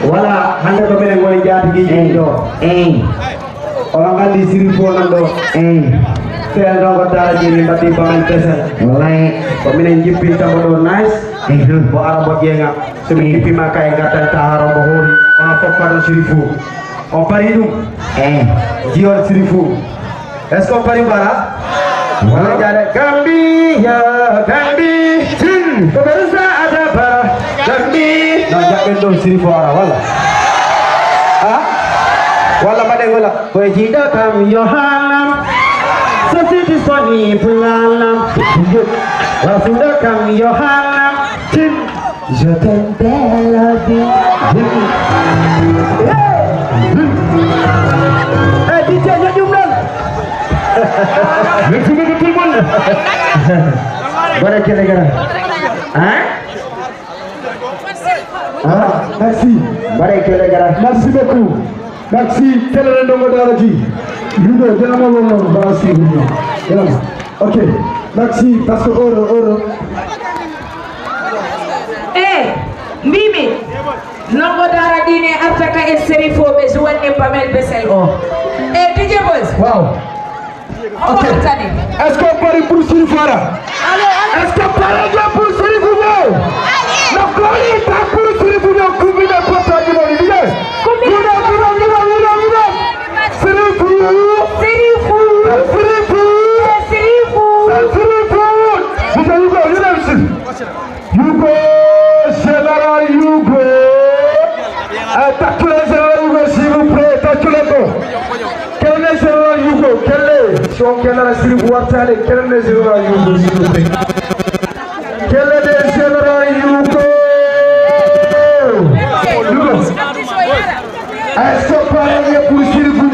Wala hande ko menen woni jaati gi do orang kan di sini pun nando saya dong kata jadi bati bangan pesan mulai pemilih jipi tamu nice bo arabo jenga semi jipi makai ngatan taharo bohori ona fopado sirifu on pari dum jior sirifu esko pari bara wala jare gambi ya gambi pemirsa ada bara gambi no jabe do sirifu ara wala wala madeng wala koy jida kam yohanam sositi soni pulanam wala sudah kam yohanam je t'aime la vie DJ nya jumlah merci beaucoup tout le monde baraka negara merci baraka negara merci beaucoup. Merci, quel est le nom de la vie? Ok, merci, parce que oro. Mimi, nongo dara dine artaka e serifo be juwanne pamel besel o. DJ Boss. Wow. Ok. Est-ce qu'on parie pour Sirifara? Est-ce qu'on parie pour Sirifou? Non, Koli, pas pour Sirifou, non, combien de potes du monde? Quelle est la Sirifouartale? Quelle est le général Yougo, s'il vous plaît? Quel est le général Yougo? Est-ce qu'on parle pour Sirifou?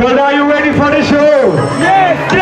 God, are you ready for the show? Yes,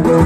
Go!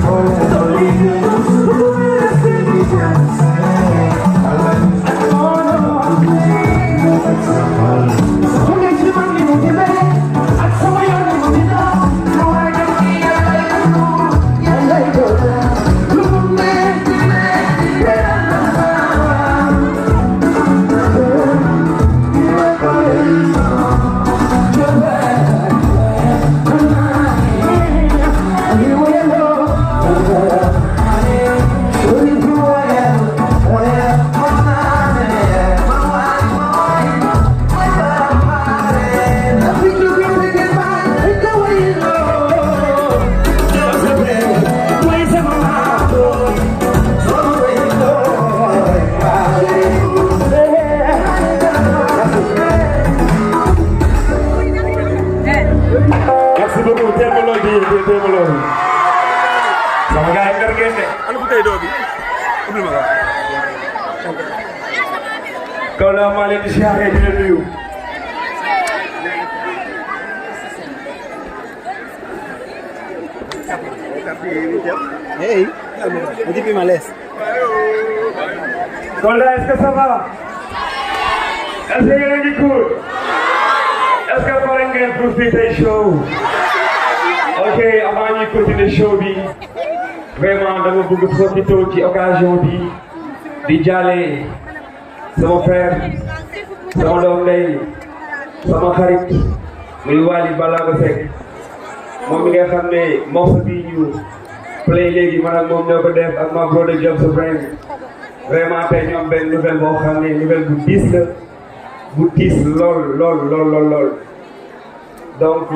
loolu sama gars yi ndar ngeen de ana bu tey doo bi ubbi ma kaw naa maa leen di siyaare di leen nuyu hey Jibi Males Kolda, est-ce que ça va? Est-ce que yéen a ngi cool? Est-ce que pare ngeen pour fii tey show? Ok, avant ñuy continuer show bi vraiment dama bëgg profité ci occasion bi di jaale sama frère sama doom ndey sama xarit muy Wally Ballago Seck moom mi nga xam ne morceau bi ñu play léegi man ak moom ñoo ko def ak ma brother Job sa brain vraiment tey ñu am benn nouvelle boo xam ne nouvelle bu diis la bu diis lool donc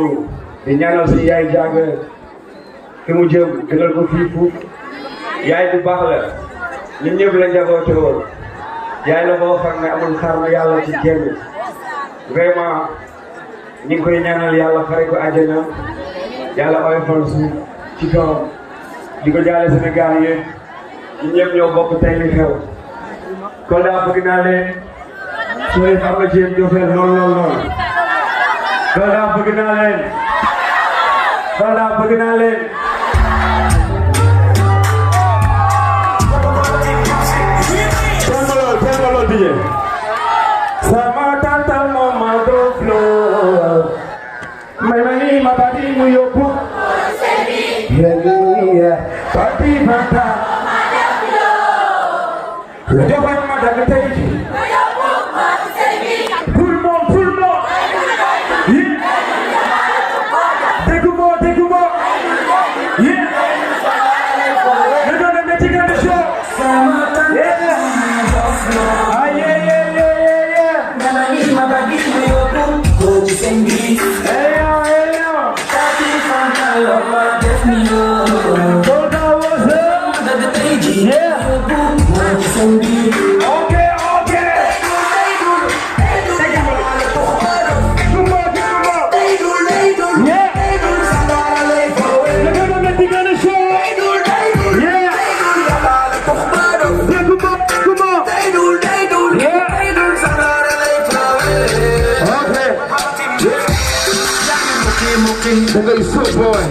di ñaanal suñu yaay jàng fi mu jëm gënal ko fii fuuf yaay bu baax la ñun ñëpp la njaboote woon yaay la boo xam ne amul xaar ma yàlla ci kenn vraiment ñu ngi koy ñaanal yàlla xare ko àjjana yàlla oyofal suuf ci kawam di ko jaale Sénégal yëpp ñun ñëpp ñoo bokk tey li xew Kolda bëgg naa leen sooy xam nga jéem jofeel lool Kolda bëgg naa leen Tengolo DJ sama tanta mama do flow Maimani mabadi mu yóbbu Pati Fanta le joxoñ ma dagg tey tout le monde déggu mo le doon dem ci gën show Dangay so boy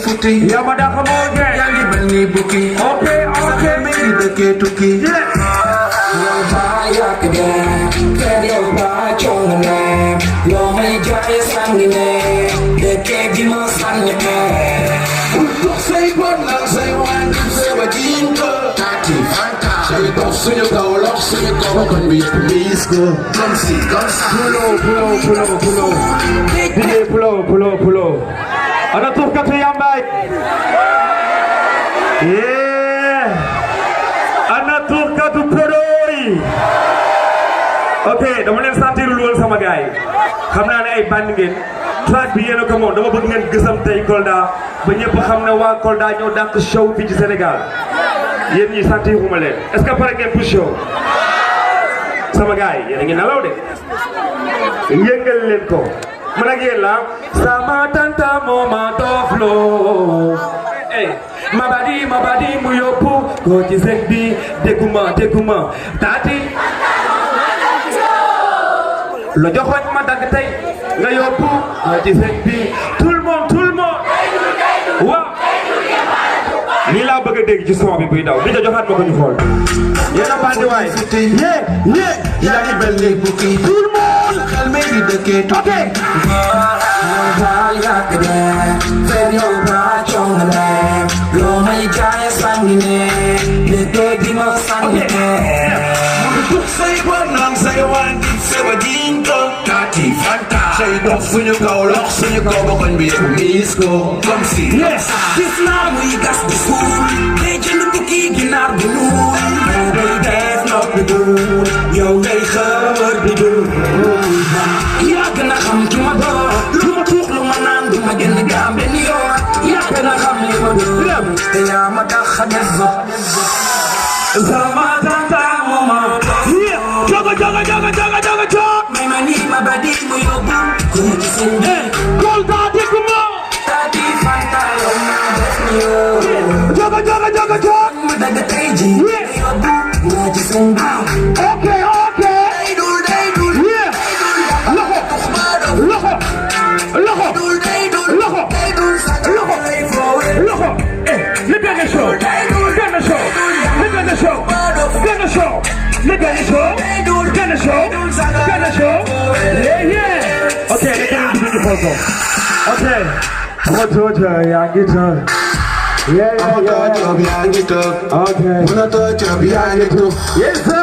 futi ya ma da xamoo ge ya ngi mel ni bukki okay mi ngi dëkkee tukki yow ba yak de yow ba chongane yow may jaay sangine dëkkee di ma sangine say bon na say wan say wajinko tati fanta say dox suñu kaw lox suñu kaw kon bi please go come see pulo ana turkatu yambay ana turkatu podoi ok dama leen sentir lu wol sama gaay xam naa ne ay band ngeen track bi yéen a ko moom dama bëgg ngeen gësam tey Kolda ba ñëpp xam ne waa Kolda ñoo dàq show fii ci Sénégal yéen ñi sentir xuma leen est-ce que pare ngeen pour show sama gaay yéen a ngi nelaw de yëngal leen ko man ak yéen la sama tanta mama doflo mabadi mu yóbbu ko ci sëg bi dégguma taati lo joxoñ ma dagg tey nga yóbbu ko ci sëg bi tout le monde waaw lii laa bëgg a dégg ci son bi buy daw di joxaat ma ko ñu xool yéen a bandi waay yaa ngi mel ni bukki tout le monde xel may di dëkkee tukki say dox suñu kaw lox suñu kaw ba koñ bi yëpp miis ko comme si gis naa muy gas di suul day jënd bukki ginaar bu ñuul day def nopp bi dul yow ngay xër di dul yaa gën a xam ki ma doon lu ma tuux lu ma naan du ma génn gaam benn yoon yaa gën a xam li ma doon te yaa ma tax a def sama tanta mama joga may ma nii ma badi mu yóbbu ko ci seen Kolda dégg ma tati fanta Okay. Yeah. Look. Look at the show. Yeah. Okay, let's get into the photo. Okay. What yeah, get her. Yeah. Okay. Yes, sir.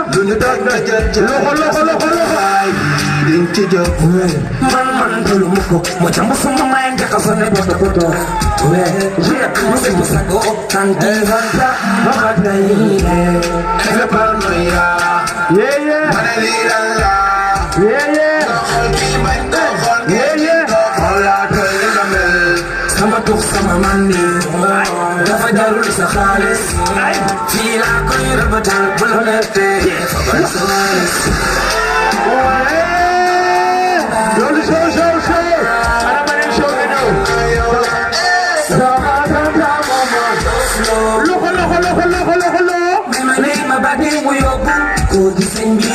sama tux sama mandi dafa jarul sa xaalis fii laa koy rëbëtal bu la nettee fa bay sa waalis Loolu show ana ma leen show nga ñëw loxo ma ne ma bàddi mu yóbbu ko di sëñ bi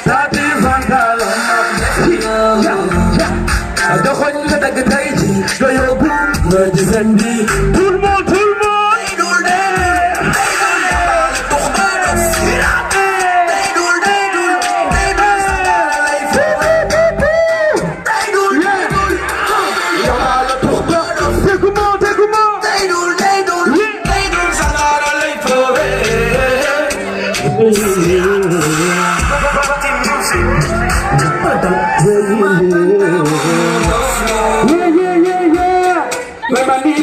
taati vantalo doxoñ nga dagg tey ji nga yóbbu nga di sëñ bi tout le monde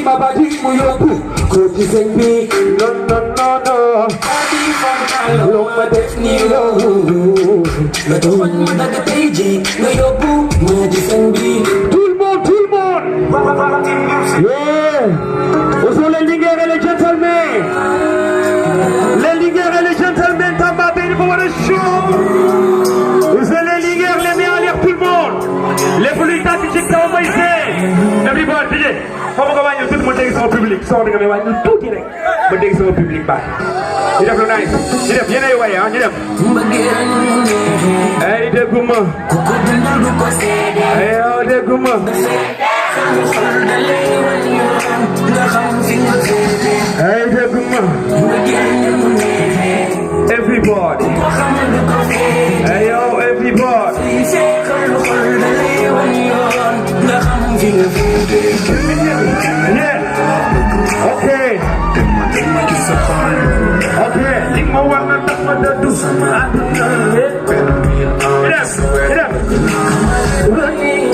Mabadi muyoku Koji sengbi No Adi fangalo Loma defni lo Natoan madaga teji Ngayoku Maji sengbi Tout le monde Yeah Où sont les ligueurs et les gentlemen Tamba Beni pour le show Où sont les ligueurs, les meilleurs l'air tout le monde Les policiers qui checkent ça au maïs Everybody, DJ Faut que vous tout le monde déguise au public. Sans que vous voyez tout direct. Vous déguisez au public. Bye. Il est plus nice. Il est bien éloigné. Il est. Hey, de Gouma. Hey, oh, de Gouma. Hey, de Gouma. Everybody. Hey, oh, everybody. Yeah. Okay. Ling mo wang natak madadu sama Get up. Running,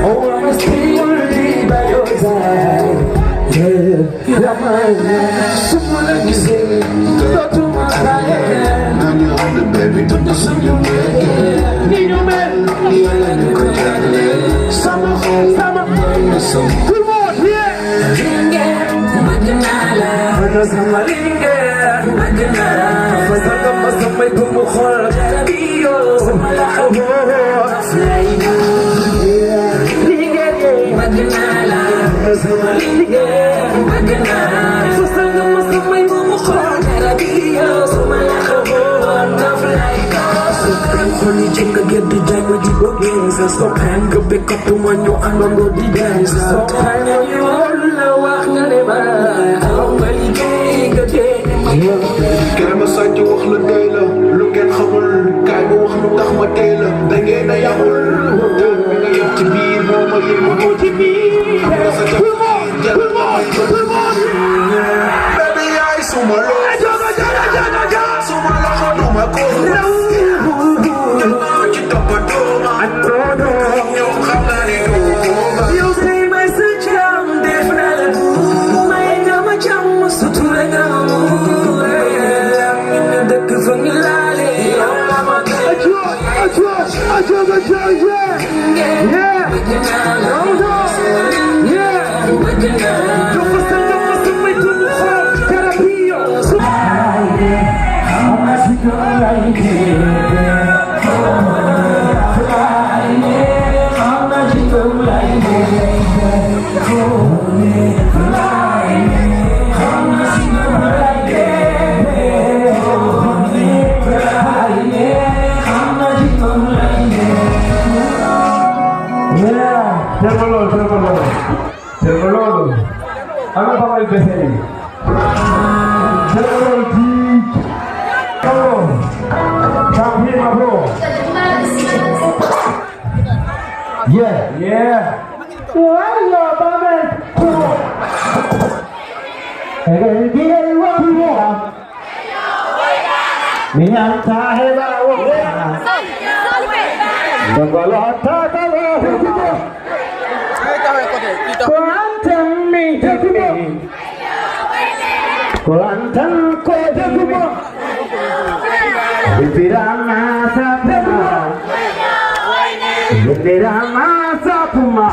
oh, I'm still only by your side. Yeah, someone like you say, go to my side. I'm your only baby, don't do something weird. Need your man. Summer. Come on, yeah. Funny chick get the jack with the bookings. Stop hang up pick up the one you and on the dance. Stop hang on you all the walk never. I'm very gay again. Kaya sa inyo wax la day la lu ngeen xamul kaay ma wax lu tax ma tey la da ngeen a yamul waxtaan bi nga yem ci biir moo ma yem moo ci biir xam nga sa baby yaay suma loo suma loxo du ma ko ci toppatoo ma ñoom xam naa ne du ma yow say may sa jam def na la may nga ma jam sutura nga dëkk fa ngi laale yow la ma Yeah. Tergolol. Ano ba kayo beseli? Tergolol di. Oh. Champion ma bro. Yeah. Wala ba men? Dia iwa. Minyak tahe bawo. Tergolol tak bawo. Kuantan mi jago, kuantan ko jago, bibirama sapuma, bibirama sapuma.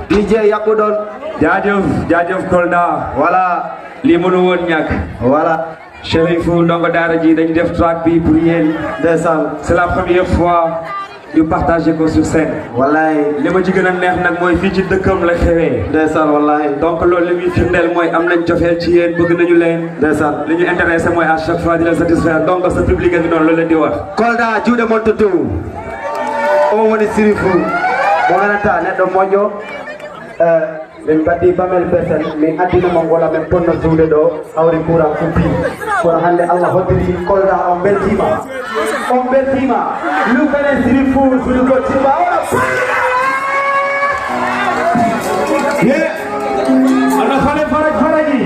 DJ Yakudon jaajëf Kolda voilà lii mënu woon ñàkk voilà Chérifou ndongo daara ji dañu def track bi pour yéen ndeysaan c'est la première fois ñu partagé ko sur scène. wallaay li ma ci gën a neex nag mooy fii ci dëkkam la xewee. ndeysaan wallaay. donc loolu li muy firndeel mooy am nañ cofeel ci yéen bëgg nañu leen. ndeysaan li ñu intéressé mooy à chaque fois di la satisfaire donc sa public a ngi noonu loolu leen di wax. Kolda juuɗe mon to dow o woni sirifu mo ganata neɗɗo moƴƴo min mbaɗɗi bamel besel min addinamo ngola men ponno juuɗe ɗo hawri courant fuppi kono hannde allah hoddiri Kolda on beltima lukane sirifu suliko timba ana faraji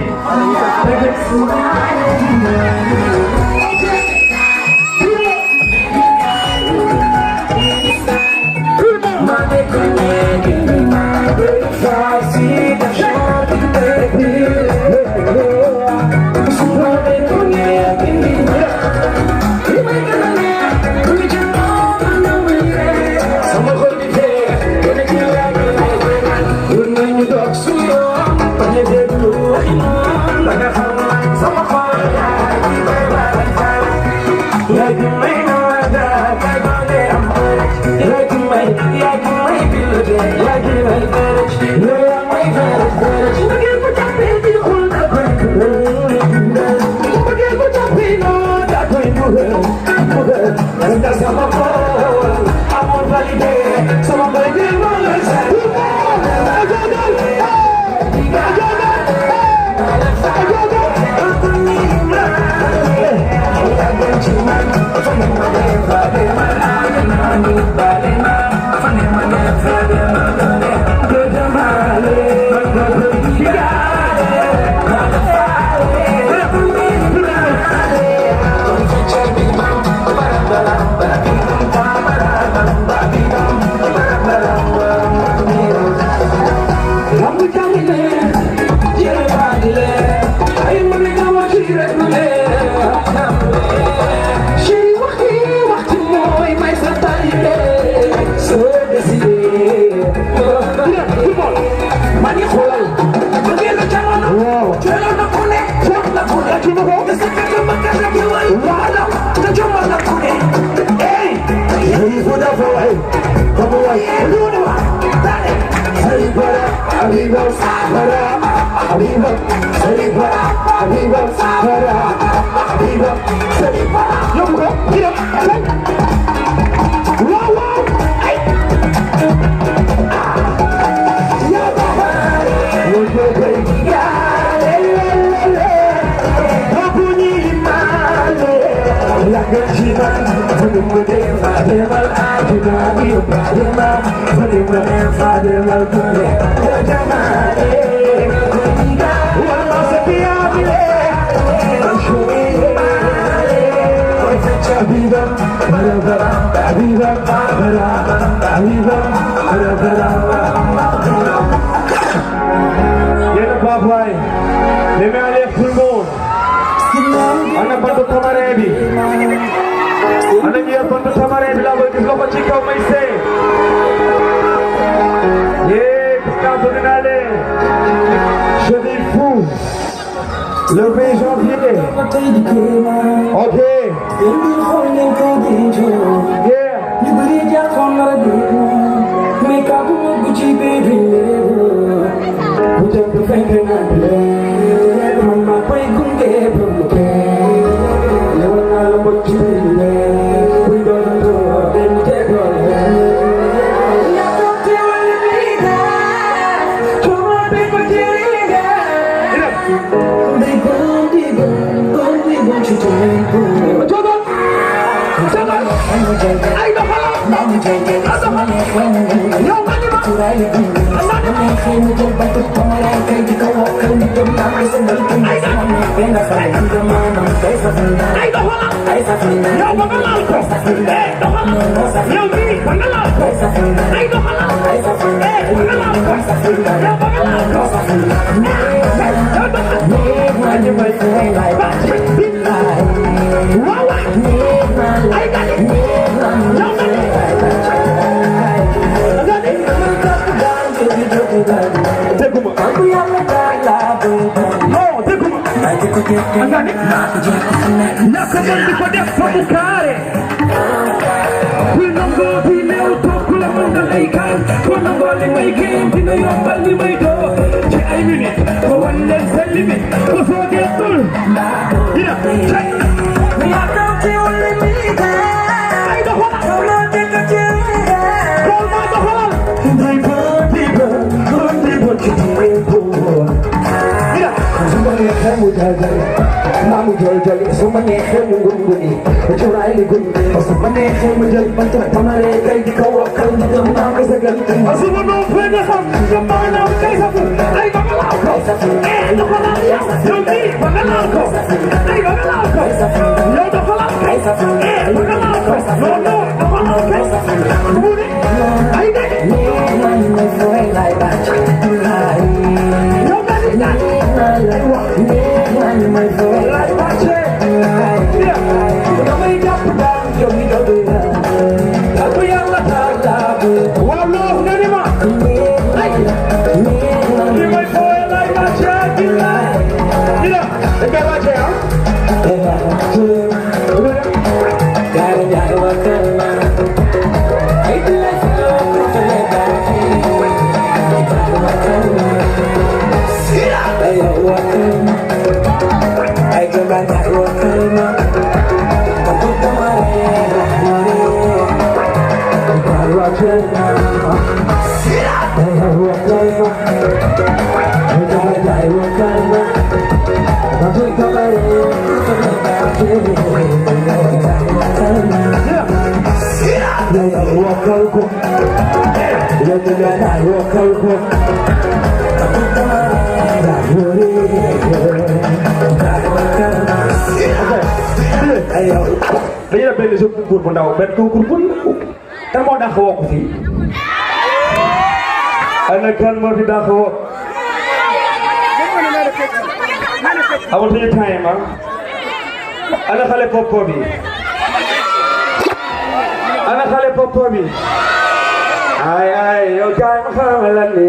le 20 janvier. Ok. Naka man di ko def fa mu kaare. We no go be kan ko nangoo li may génn dina yombal li may doo ci ay minute ko wan leen sa limite ko soo geesul dina mi yaakaar ci wala mi ay doxal sama dëkk ci xool ma doxal day bo ci dina suma neexee mu jaajal maa mu jaajal suma neexee mu ngunguni cuuraay li gun suma neexee mu jël bant tamare kay di ko wakkal di dem naa ko sagal suma noo fee nga xam nga maanaam kay safu ay ba nga laaw ko doxalal yow nii ba nga laaw ko ay ba nga laaw ko yow doxalal kay safu ba nga laaw ko non non doxalal kay safu mu ne ay de man ma fooy lay bàcc yow nga di ñaan man ma fooy lay bàcc damay jàpp daal yow mi dodo jàpp yàlla taal waaw loo nga ni ma li may fooy lay bàcc dina da bàcc gaara njaay wakal ma ay dila soo profile bàcc wakal ma ay wakal ma ay gaba njaay wakal ma dañu la benn jeu concours bu ndaw benn concours bu kan moo dàq wokk fii ana kan moo fi dàq wokk amatuñu time ana xale popo bi ana xale popo bi ay ay yow kaay ma xamal la ni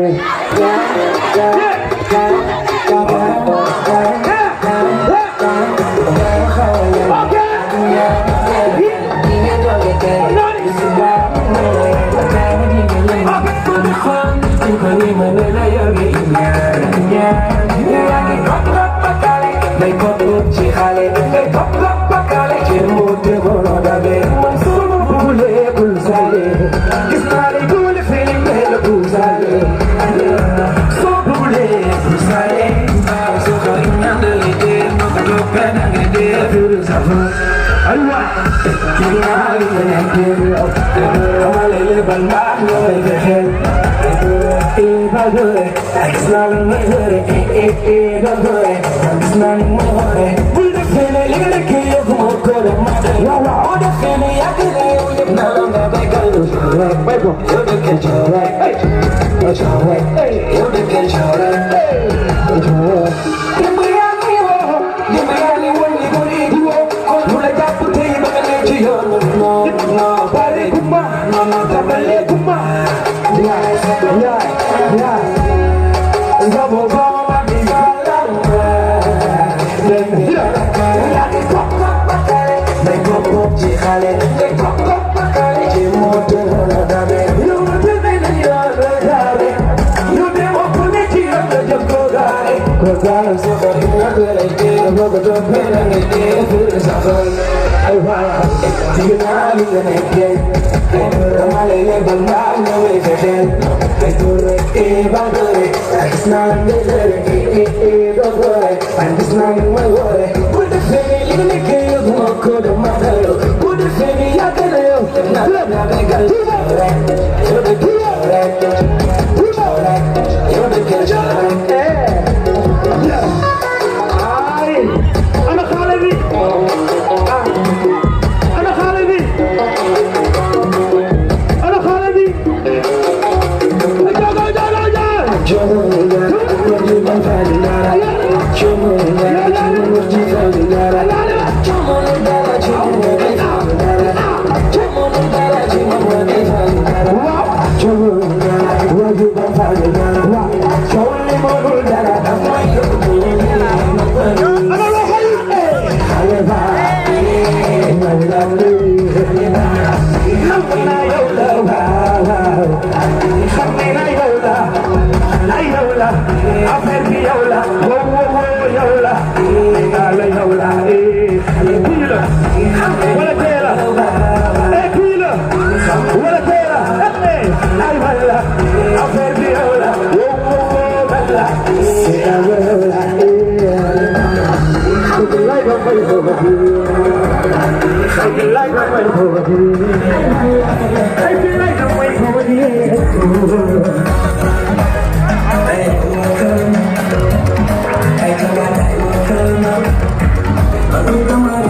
went over I feel like I went over I come out, I will come out.